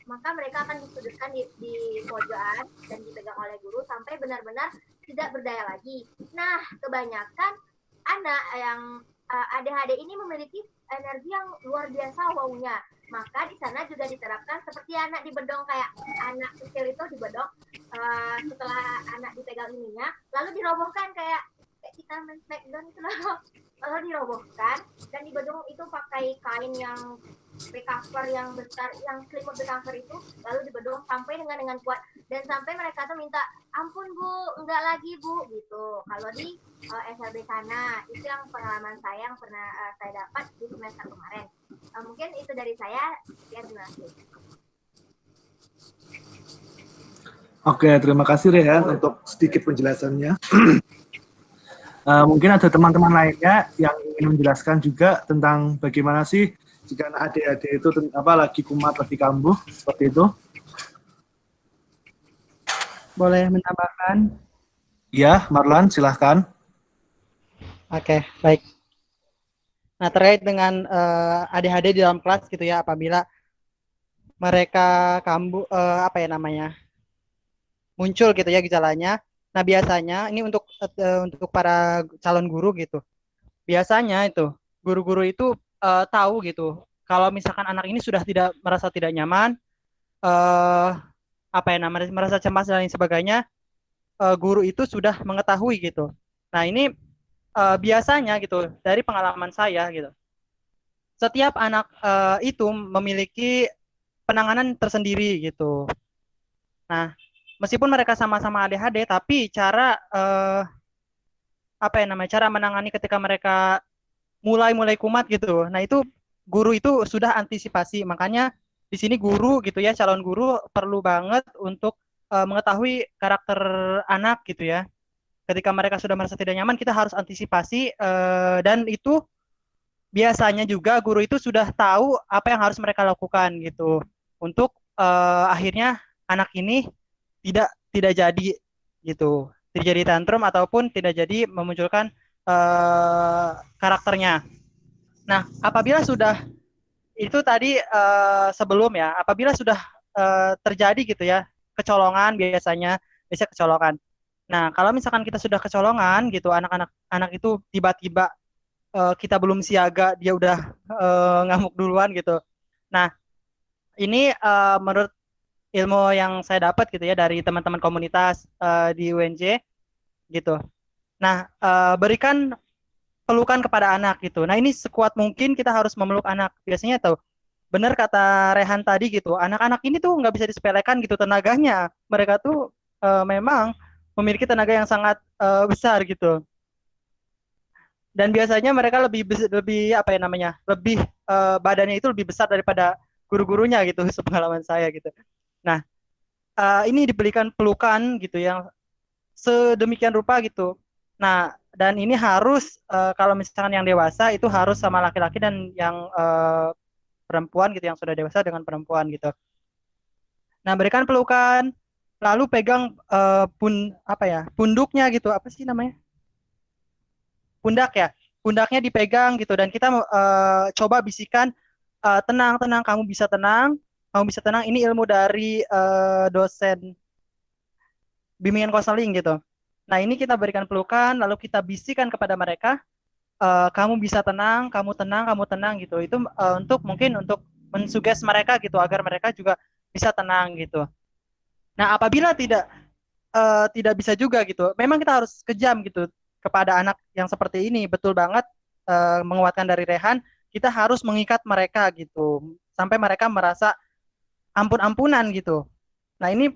maka mereka akan disudutkan di pojokan dan dipegang oleh guru sampai benar-benar tidak berdaya lagi. Nah, kebanyakan anak yang ADHD ini memiliki energi yang luar biasa wow-nya. Maka di sana juga diterapkan seperti anak dibedong, kayak anak kecil itu dibedong, setelah anak dipegang ininya, lalu dirobohkan kayak kita main smackdown itu loh. Lalu dirobohkan dan dibedong itu pakai kain yang recover yang besar, yang selimut recover itu, lalu dibedong sampai dengan kuat, dan sampai mereka tuh minta, ampun Bu, enggak lagi Bu, gitu. Kalau di SLB sana, itu yang pengalaman saya yang pernah saya dapat di semester kemarin. Mungkin itu dari saya. Ya, terima kasih. Oke, terima kasih Rehan untuk sedikit penjelasannya. Mungkin ada teman-teman lainnya yang ingin menjelaskan juga tentang bagaimana sih jika anak ADHD itu lagi kumat, lagi kambuh, seperti itu. Boleh menambahkan? Ya, Marlan, silahkan. Oke, baik. Nah, terkait dengan ADHD di dalam kelas gitu ya, apabila mereka kambuh, muncul gitu ya gejalanya. Nah, biasanya ini untuk para calon guru gitu. Biasanya itu guru-guru itu tahu gitu kalau misalkan anak ini sudah merasa tidak nyaman, merasa cemas dan lain sebagainya, guru itu sudah mengetahui gitu. Nah, ini biasanya gitu dari pengalaman saya gitu, setiap anak itu memiliki penanganan tersendiri gitu. Nah, meskipun mereka sama-sama ADHD, tapi cara cara menangani ketika mereka mulai kumat gitu. Nah, itu guru itu sudah antisipasi. Makanya di sini guru gitu ya, calon guru perlu banget untuk mengetahui karakter anak gitu ya. Ketika mereka sudah merasa tidak nyaman, kita harus antisipasi, dan itu biasanya juga guru itu sudah tahu apa yang harus mereka lakukan gitu untuk akhirnya anak ini tidak jadi gitu, tidak jadi tantrum ataupun tidak jadi memunculkan karakternya. Nah, apabila sudah itu tadi sebelum ya, apabila sudah terjadi gitu ya kecolongan, biasanya kecolongan. Nah, kalau misalkan kita sudah kecolongan gitu, anak itu tiba-tiba kita belum siaga dia udah ngamuk duluan gitu. Nah, ini menurut ilmu yang saya dapat gitu ya dari teman-teman komunitas di UNJ gitu. Nah, berikan pelukan kepada anak gitu. Nah, ini sekuat mungkin kita harus memeluk anak. Biasanya tuh benar kata Rehan tadi gitu, anak-anak ini tuh nggak bisa disepelekan gitu tenaganya. Mereka tuh memang memiliki tenaga yang sangat besar gitu. Dan biasanya mereka lebih apa ya namanya, lebih badannya itu lebih besar daripada guru-gurunya gitu, sepengalaman saya gitu. Nah, ini diberikan pelukan gitu yang sedemikian rupa gitu. Nah, dan ini harus kalau misalkan yang dewasa itu harus sama laki-laki dan yang perempuan gitu yang sudah dewasa dengan perempuan gitu. Nah, berikan pelukan, lalu pegang apa ya, punduknya gitu, apa sih namanya? Pundak ya. Pundaknya dipegang gitu dan kita coba bisikan tenang, tenang, kamu bisa tenang, kamu bisa tenang. Ini ilmu dari dosen bimbingan konseling gitu. Nah, ini kita berikan pelukan, lalu kita bisikan kepada mereka, kamu bisa tenang, kamu tenang, kamu tenang gitu. Itu untuk mungkin untuk mensuges mereka gitu agar mereka juga bisa tenang gitu. Nah, apabila tidak bisa juga gitu, memang kita harus kejam gitu kepada anak yang seperti ini. Betul banget menguatkan dari Rehan, kita harus mengikat mereka gitu sampai mereka merasa ampun-ampunan gitu. Nah, ini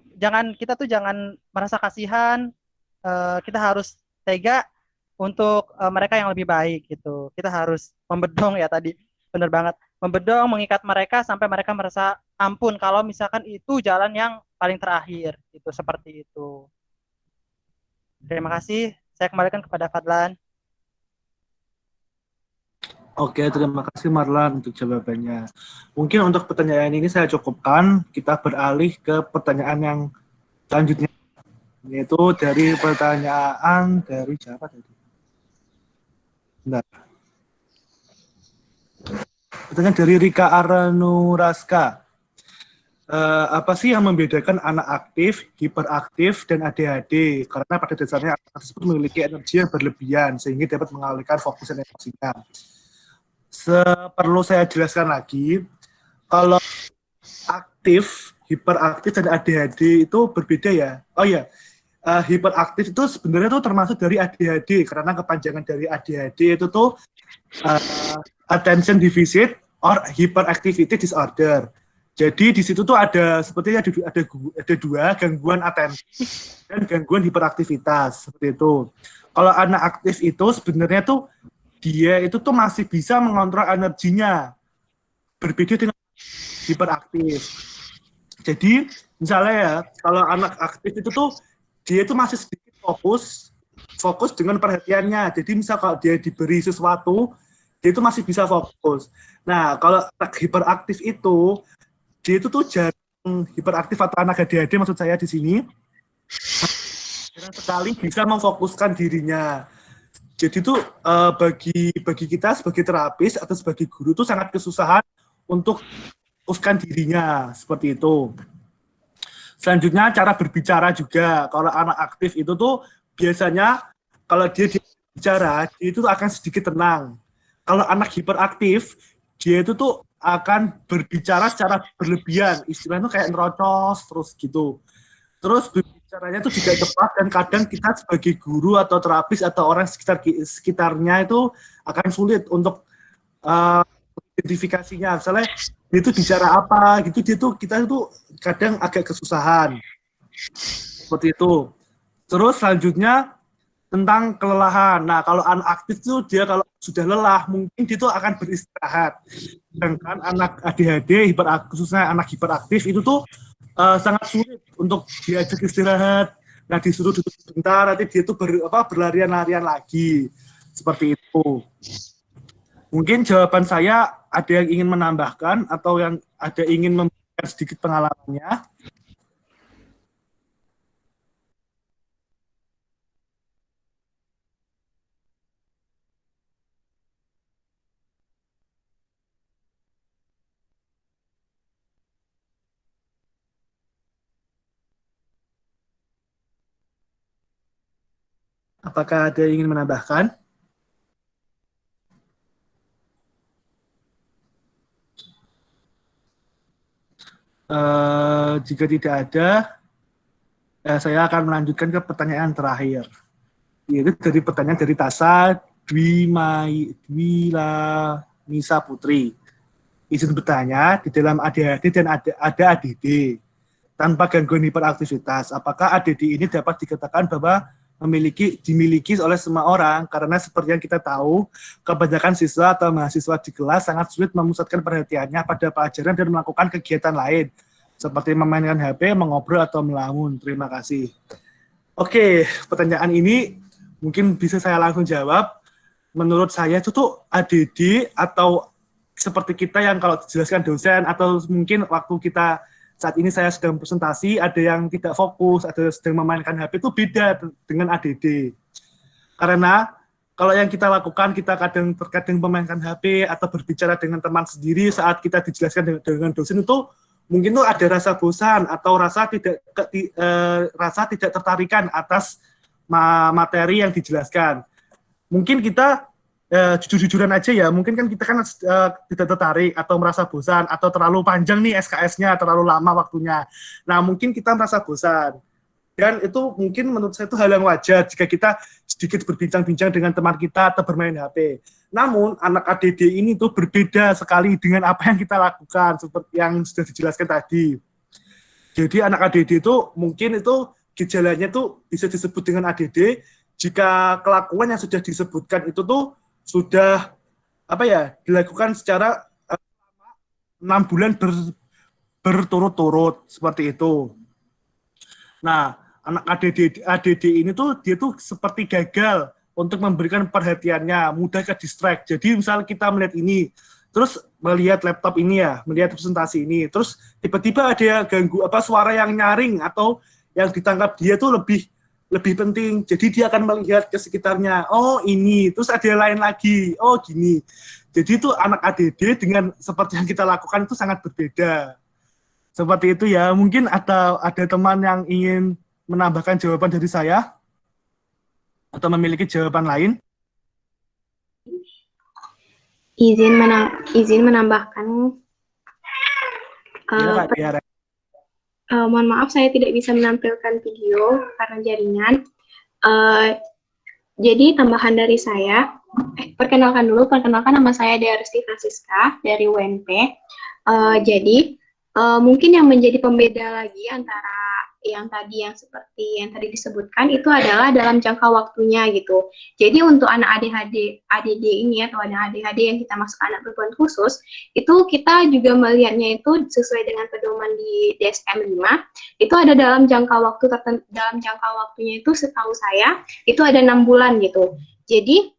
kita tuh jangan merasa kasihan, kita harus tega untuk mereka yang lebih baik gitu. Kita harus membedong ya tadi, bener banget. Membedong, mengikat mereka sampai mereka merasa ampun kalau misalkan itu jalan yang paling terakhir itu seperti itu. Terima kasih. Saya kembalikan kepada Fadlan. Oke, terima kasih Marlan untuk jawabannya. Mungkin untuk pertanyaan ini saya cukupkan, kita beralih ke pertanyaan yang selanjutnya, yaitu dari pertanyaan dari siapa tadi? Bentar. Pertanyaan dari Rika Aranuraska. Apa sih yang membedakan anak aktif, hiperaktif, dan ADHD? Karena pada dasarnya anak tersebut memiliki energi yang berlebihan sehingga dapat mengalihkan fokus dan emosinya. Perlu saya jelaskan lagi, kalau aktif, hiperaktif, dan ADHD itu berbeda ya. Oh ya, hiperaktif itu sebenarnya tuh termasuk dari ADHD karena kepanjangan dari ADHD itu tuh attention deficit or hyperactivity disorder. Jadi di situ tuh ada sepertinya ada dua, gangguan atensi dan gangguan hiperaktivitas seperti itu. Kalau anak aktif itu sebenarnya tuh dia itu tuh masih bisa mengontrol energinya, berbeda dengan hiperaktif. Jadi misalnya ya, kalau anak aktif itu tuh dia itu masih sedikit fokus dengan perhatiannya. Jadi misal kalau dia diberi sesuatu, dia itu masih bisa fokus. Nah, kalau anak hiperaktif itu, dia itu tuh jarang hiperaktif atau anak ADHD maksud saya di sini, jarang sekali bisa memfokuskan dirinya. Jadi tuh bagi kita sebagai terapis atau sebagai guru tuh sangat kesusahan untuk fokuskan dirinya seperti itu. Selanjutnya cara berbicara juga. Kalau anak aktif itu tuh biasanya kalau dia bicara, dia itu akan sedikit tenang. Kalau anak hiperaktif, dia itu tuh akan berbicara secara berlebihan. Istilahnya kayak nerocos terus gitu. Terus berbicaranya itu tidak tepat dan kadang kita sebagai guru atau terapis atau orang sekitarnya itu akan sulit untuk identifikasinya. Misalnya dia itu bicara apa gitu, kita itu kadang agak kesusahan seperti itu. Terus selanjutnya tentang kelelahan. Nah, kalau anak aktif tuh dia kalau sudah lelah mungkin dia tuh akan beristirahat. Sedangkan anak ADHD khususnya anak hiperaktif itu tuh sangat sulit untuk diajak istirahat. Nah, disuruh duduk sebentar nanti dia tuh berlarian-larian lagi. Seperti itu. Mungkin jawaban saya ada yang ingin menambahkan atau yang ada ingin memberikan sedikit pengalamannya. Apakah ada yang ingin menambahkan? Jika tidak ada, saya akan melanjutkan ke pertanyaan terakhir. Yaitu dari pertanyaan dari Tasa Dwila Nisa Putri. Izin bertanya, di dalam ADHD dan ada ADD tanpa gangguan hiperaktivitas, apakah ADD ini dapat dikatakan bahwa dimiliki oleh semua orang? Karena seperti yang kita tahu, kebanyakan siswa atau mahasiswa di kelas sangat sulit memusatkan perhatiannya pada pelajaran dan melakukan kegiatan lain, seperti memainkan HP, mengobrol, atau melamun. Terima kasih. Oke, pertanyaan ini mungkin bisa saya langsung jawab. Menurut saya itu tuh ADD atau seperti kita yang kalau dijelaskan dosen, atau mungkin waktu kita saat ini saya sedang presentasi, ada yang tidak fokus, ada yang sedang memainkan HP, itu beda dengan ADD. Karena kalau yang kita lakukan, kita terkadang memainkan HP atau berbicara dengan teman sendiri saat kita dijelaskan dengan dosen, itu mungkin tuh ada rasa bosan atau rasa tidak tertarikan atas materi yang dijelaskan. Mungkin kita jujur-jujuran aja ya, mungkin kan kita kan tidak tertarik atau merasa bosan atau terlalu panjang nih SKS-nya, terlalu lama waktunya. Nah, mungkin kita merasa bosan. Dan itu mungkin menurut saya itu hal yang wajar jika kita sedikit berbincang-bincang dengan teman kita atau bermain HP. Namun, anak ADD ini tuh berbeda sekali dengan apa yang kita lakukan, seperti yang sudah dijelaskan tadi. Jadi, anak ADD itu mungkin itu gejalanya tuh bisa disebut dengan ADD jika kelakuan yang sudah disebutkan itu tuh sudah dilakukan secara 6 bulan berturut-turut seperti itu. Nah, anak ADD ini tuh dia tuh seperti gagal untuk memberikan perhatiannya, mudah ke distract. Jadi misal kita melihat ini, terus melihat laptop ini ya, melihat presentasi ini, terus tiba-tiba ada yang ganggu suara yang nyaring atau yang ditangkap dia tuh lebih penting. Jadi dia akan melihat ke sekitarnya. Oh ini, terus ada yang lain lagi. Oh gini. Jadi itu anak ADD dengan seperti yang kita lakukan itu sangat berbeda. Seperti itu ya. Mungkin ada teman yang ingin menambahkan jawaban dari saya? Atau memiliki jawaban lain? Izin menambahkan. Ya, Kak, Mohon maaf saya tidak bisa menampilkan video karena jaringan. Jadi tambahan dari saya, perkenalkan nama saya Dea Resti Francisca dari UNP. Jadi mungkin yang menjadi pembeda lagi antara yang seperti yang tadi disebutkan itu adalah dalam jangka waktunya gitu. Jadi untuk anak ADD ini atau anak ADHD yang kita masuk anak berkebutuhan khusus, itu kita juga melihatnya itu sesuai dengan pedoman di DSM 5, itu ada dalam jangka waktunya itu setahu saya itu ada 6 bulan gitu. Jadi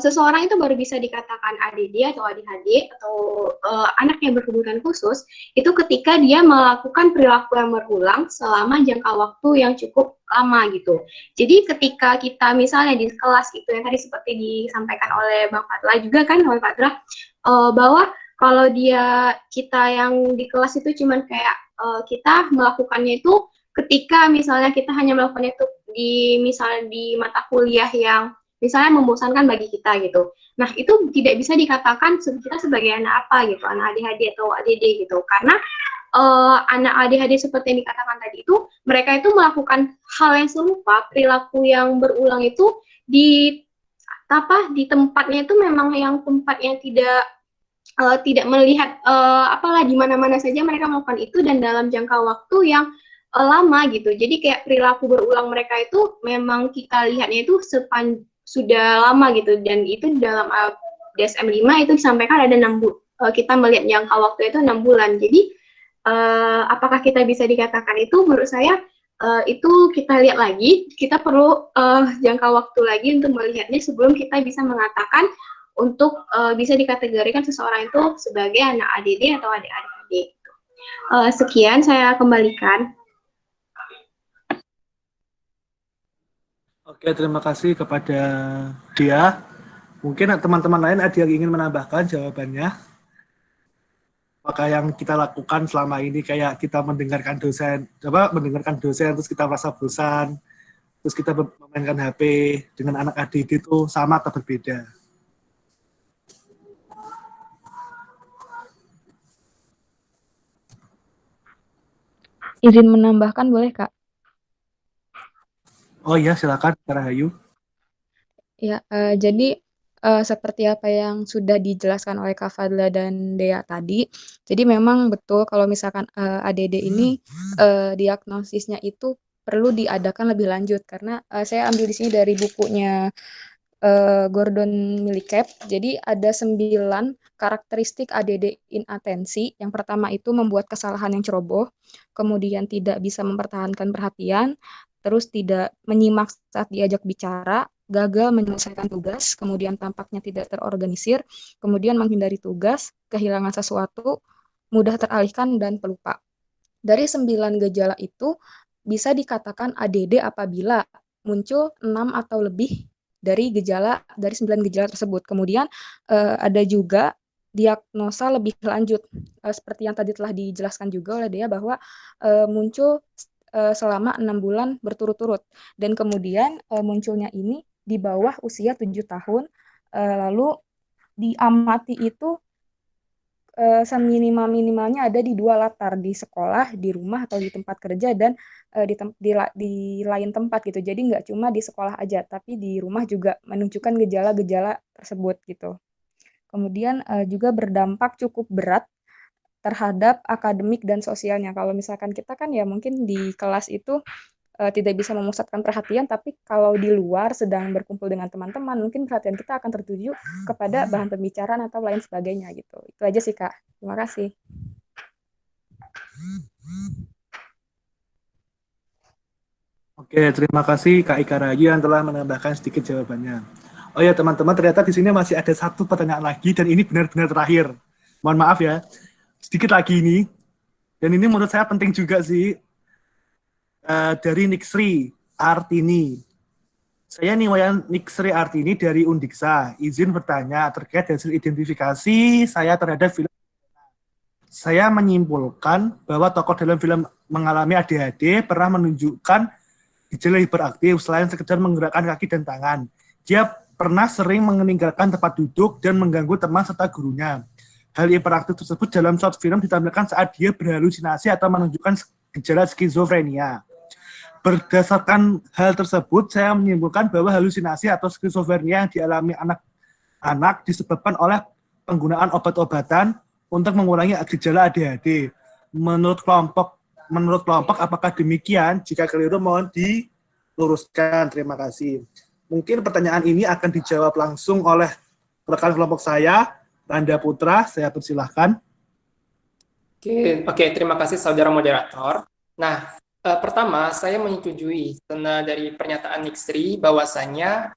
seseorang itu baru bisa dikatakan ADD atau ADHD atau anak yang berkebutuhan khusus itu ketika dia melakukan perilaku yang berulang selama jangka waktu yang cukup lama gitu. Jadi ketika kita misalnya di kelas itu yang tadi seperti disampaikan oleh Bang Fadla juga kan oleh Fadla, bahwa kalau kita yang di kelas itu cuman kayak kita melakukannya itu ketika misalnya kita hanya melakukannya itu misalnya di mata kuliah yang misalnya membosankan bagi kita gitu. Nah, itu tidak bisa dikatakan kita sebagai anak apa gitu, anak ADHD atau ADD gitu. Karena anak ADHD seperti yang dikatakan tadi itu, mereka itu melakukan hal yang serupa, perilaku yang berulang itu di tempatnya itu memang yang tempatnya tidak melihat di mana-mana saja mereka melakukan itu dan dalam jangka waktu yang lama gitu. Jadi kayak perilaku berulang mereka itu memang kita lihatnya itu sudah lama gitu, dan itu dalam DSM 5 itu disampaikan ada 6 bulan, kita melihat jangka waktu itu 6 bulan. Jadi apakah kita bisa dikatakan itu? Menurut saya itu kita lihat lagi, kita perlu jangka waktu lagi untuk melihatnya sebelum kita bisa mengatakan untuk bisa dikategorikan seseorang itu sebagai anak ADD atau ADHD. Sekian saya kembalikan. Oke, terima kasih kepada Dia. Mungkin teman-teman lain ada yang ingin menambahkan jawabannya. Apakah yang kita lakukan selama ini kayak kita mendengarkan dosen terus kita merasa bosan, terus kita memainkan HP dengan anak ADD itu sama atau berbeda? izin menambahkan boleh Kak? Oh iya, silakan Kak Rahayu. Ya, jadi seperti apa yang sudah dijelaskan oleh Kak Fadla dan Dea tadi, jadi memang betul kalau misalkan ADD ini diagnosisnya itu perlu diadakan lebih lanjut karena saya ambil di sini dari bukunya Gordon Millicat. Jadi ada 9 karakteristik ADD inatensi. Yang pertama itu membuat kesalahan yang ceroboh, kemudian tidak bisa mempertahankan perhatian, terus tidak menyimak saat diajak bicara, gagal menyelesaikan tugas, kemudian tampaknya tidak terorganisir, kemudian menghindari tugas, kehilangan sesuatu, mudah teralihkan, dan pelupa. Dari 9 gejala itu bisa dikatakan ADD apabila muncul 6 atau lebih dari 9 gejala tersebut. Kemudian ada juga diagnosa lebih lanjut seperti yang tadi telah dijelaskan juga oleh Dea bahwa muncul selama 6 bulan berturut-turut dan kemudian munculnya ini di bawah usia 7 tahun lalu diamati itu seminimal-minimalnya ada di 2 latar, di sekolah, di rumah, atau di tempat kerja, dan di lain tempat gitu. Jadi nggak cuma di sekolah aja, tapi di rumah juga menunjukkan gejala-gejala tersebut gitu. Kemudian juga berdampak cukup berat terhadap akademik dan sosialnya. Kalau misalkan kita kan ya mungkin di kelas itu tidak bisa memusatkan perhatian, tapi kalau di luar sedang berkumpul dengan teman-teman, mungkin perhatian kita akan tertuju kepada bahan pembicaraan atau lain sebagainya gitu. Itu aja sih Kak. Terima kasih. Oke, terima kasih Kak Ika Rahayu yang telah menambahkan sedikit jawabannya. Oh ya teman-teman, ternyata di sini masih ada satu pertanyaan lagi dan ini benar-benar terakhir. Mohon maaf ya, sedikit lagi ini. Dan ini menurut saya penting juga sih. Dari Niksri Artini. Saya Niwayan Niksri Artini dari Undiksa. Izin bertanya terkait hasil identifikasi saya terhadap film. Saya menyimpulkan bahwa tokoh dalam film mengalami ADHD pernah menunjukkan gejala hiperaktif selain sekedar menggerakkan kaki dan tangan. Dia pernah sering meninggalkan tempat duduk dan mengganggu teman serta gurunya. Hal hiperaktif tersebut dalam short film ditampilkan saat dia berhalusinasi atau menunjukkan gejala skizofrenia. Berdasarkan hal tersebut, saya menyimpulkan bahwa halusinasi atau skizofrenia yang dialami anak-anak disebabkan oleh penggunaan obat-obatan untuk mengurangi gejala ADHD. Menurut kelompok, apakah demikian? Jika keliru, mohon diluruskan. Terima kasih. Mungkin pertanyaan ini akan dijawab langsung oleh rekan kelompok saya, Randa Putra. Saya persilahkan. Oke, terima kasih saudara moderator. Nah, pertama, saya menyetujui dari pernyataan Niksri bahwasanya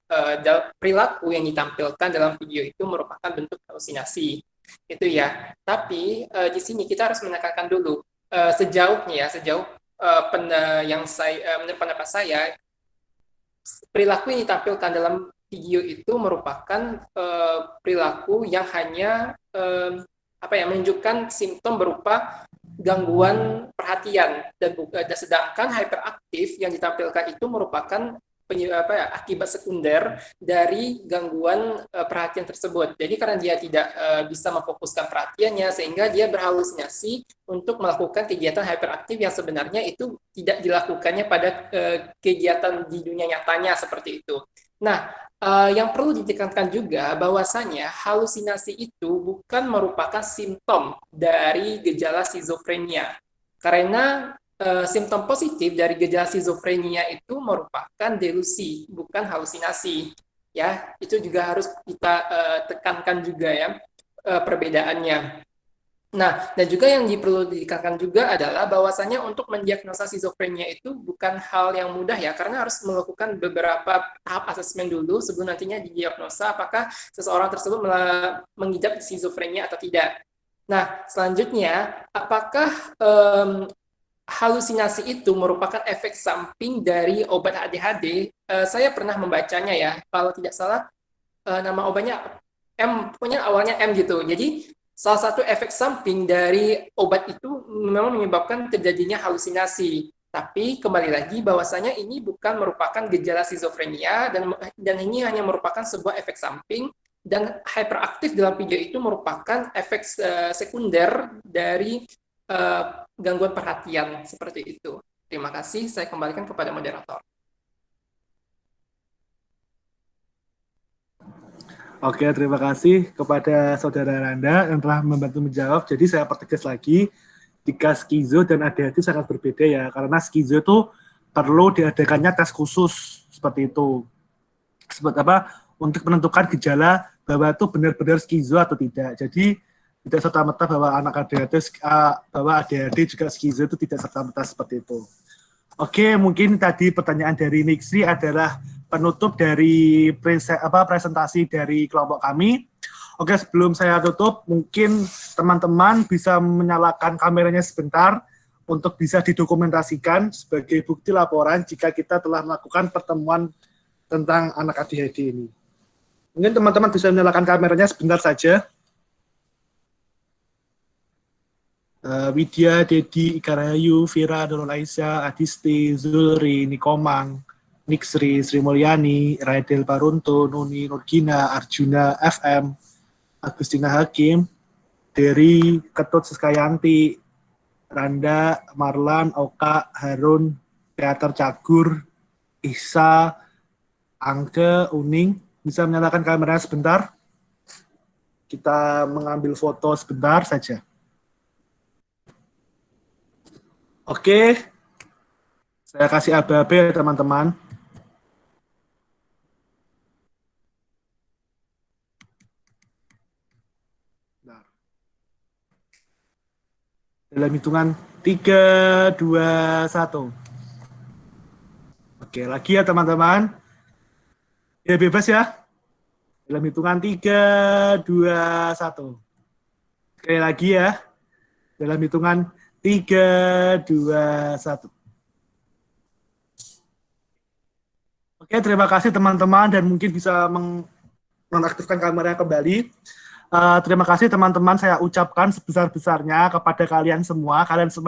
perilaku yang ditampilkan dalam video itu merupakan bentuk halusinasi, itu ya. Tapi di sini kita harus menekankan dulu sejauh menurut pendapat saya, perilaku yang ditampilkan dalam video itu merupakan perilaku yang hanya menunjukkan simptom berupa gangguan perhatian dan sedangkan hyperaktif yang ditampilkan itu merupakan akibat sekunder dari gangguan perhatian tersebut. Jadi karena dia tidak bisa memfokuskan perhatiannya sehingga dia berhalusinasi untuk melakukan kegiatan hyperaktif yang sebenarnya itu tidak dilakukannya pada kegiatan di dunia nyatanya seperti itu. Nah, yang perlu ditekankan juga bahwasanya halusinasi itu bukan merupakan simptom dari gejala skizofrenia. Karena simptom positif dari gejala skizofrenia itu merupakan delusi, bukan halusinasi. Ya, itu juga harus kita tekankan juga ya perbedaannya. Nah, dan juga yang perlu ditekankan juga adalah bahwasanya untuk mendiagnosa skizofrenia itu bukan hal yang mudah ya, karena harus melakukan beberapa tahap asesmen dulu sebelum nantinya didiagnosa apakah seseorang tersebut mengidap skizofrenia atau tidak. Nah, selanjutnya, apakah halusinasi itu merupakan efek samping dari obat ADHD? Saya pernah membacanya ya, kalau tidak salah nama obatnya pokoknya awalnya M gitu. Jadi salah satu efek samping dari obat itu memang menyebabkan terjadinya halusinasi. Tapi kembali lagi bahwasanya ini bukan merupakan gejala skizofrenia dan ini hanya merupakan sebuah efek samping dan hyperaktif dalam video itu merupakan efek sekunder dari gangguan perhatian seperti itu. Terima kasih, saya kembalikan kepada moderator. Oke, terima kasih kepada saudara Randa yang telah membantu menjawab. Jadi saya pertegas lagi, jika skizo dan ADHD sangat berbeda ya, karena skizo itu perlu diadakannya tes khusus seperti itu. Seperti apa? Untuk menentukan gejala bahwa itu benar-benar skizo atau tidak. Jadi tidak serta-merta bahwa anak ADHD juga skizo itu tidak serta-merta seperti itu. Oke, mungkin tadi pertanyaan dari Nixri adalah penutup dari presentasi dari kelompok kami. Oke, sebelum saya tutup, mungkin teman-teman bisa menyalakan kameranya sebentar untuk bisa didokumentasikan sebagai bukti laporan jika kita telah melakukan pertemuan tentang anak ADHD ini. Mungkin teman-teman bisa menyalakan kameranya sebentar saja. Widya, Dedi, Ika Rahayu, Vira, Nurul Aisyah, Adisti, Zulri, Nikomang, Nixri, Sri Mulyani, Raidel Parunto, Nuni, Nurgina, Arjuna, FM, Agustina Hakim, Dery, Ketut Siskayanti, Randa, Marlan, Oka, Harun, Teater Cagur, Ihsa, Angke, Uning, bisa menyalakan kameranya sebentar? Kita mengambil foto sebentar saja. Oke, saya kasih aba-aba ya teman-teman. Dalam hitungan 3, 2, 1. Oke, lagi ya teman-teman. Ya bebas ya. Dalam hitungan 3, 2, 1. Sekali lagi ya. Dalam hitungan 3, 2, 1. Oke, terima kasih teman-teman dan mungkin bisa mengaktifkan kamera kembali. Terima kasih teman-teman, saya ucapkan sebesar-besarnya kepada kalian semua. Kalian semua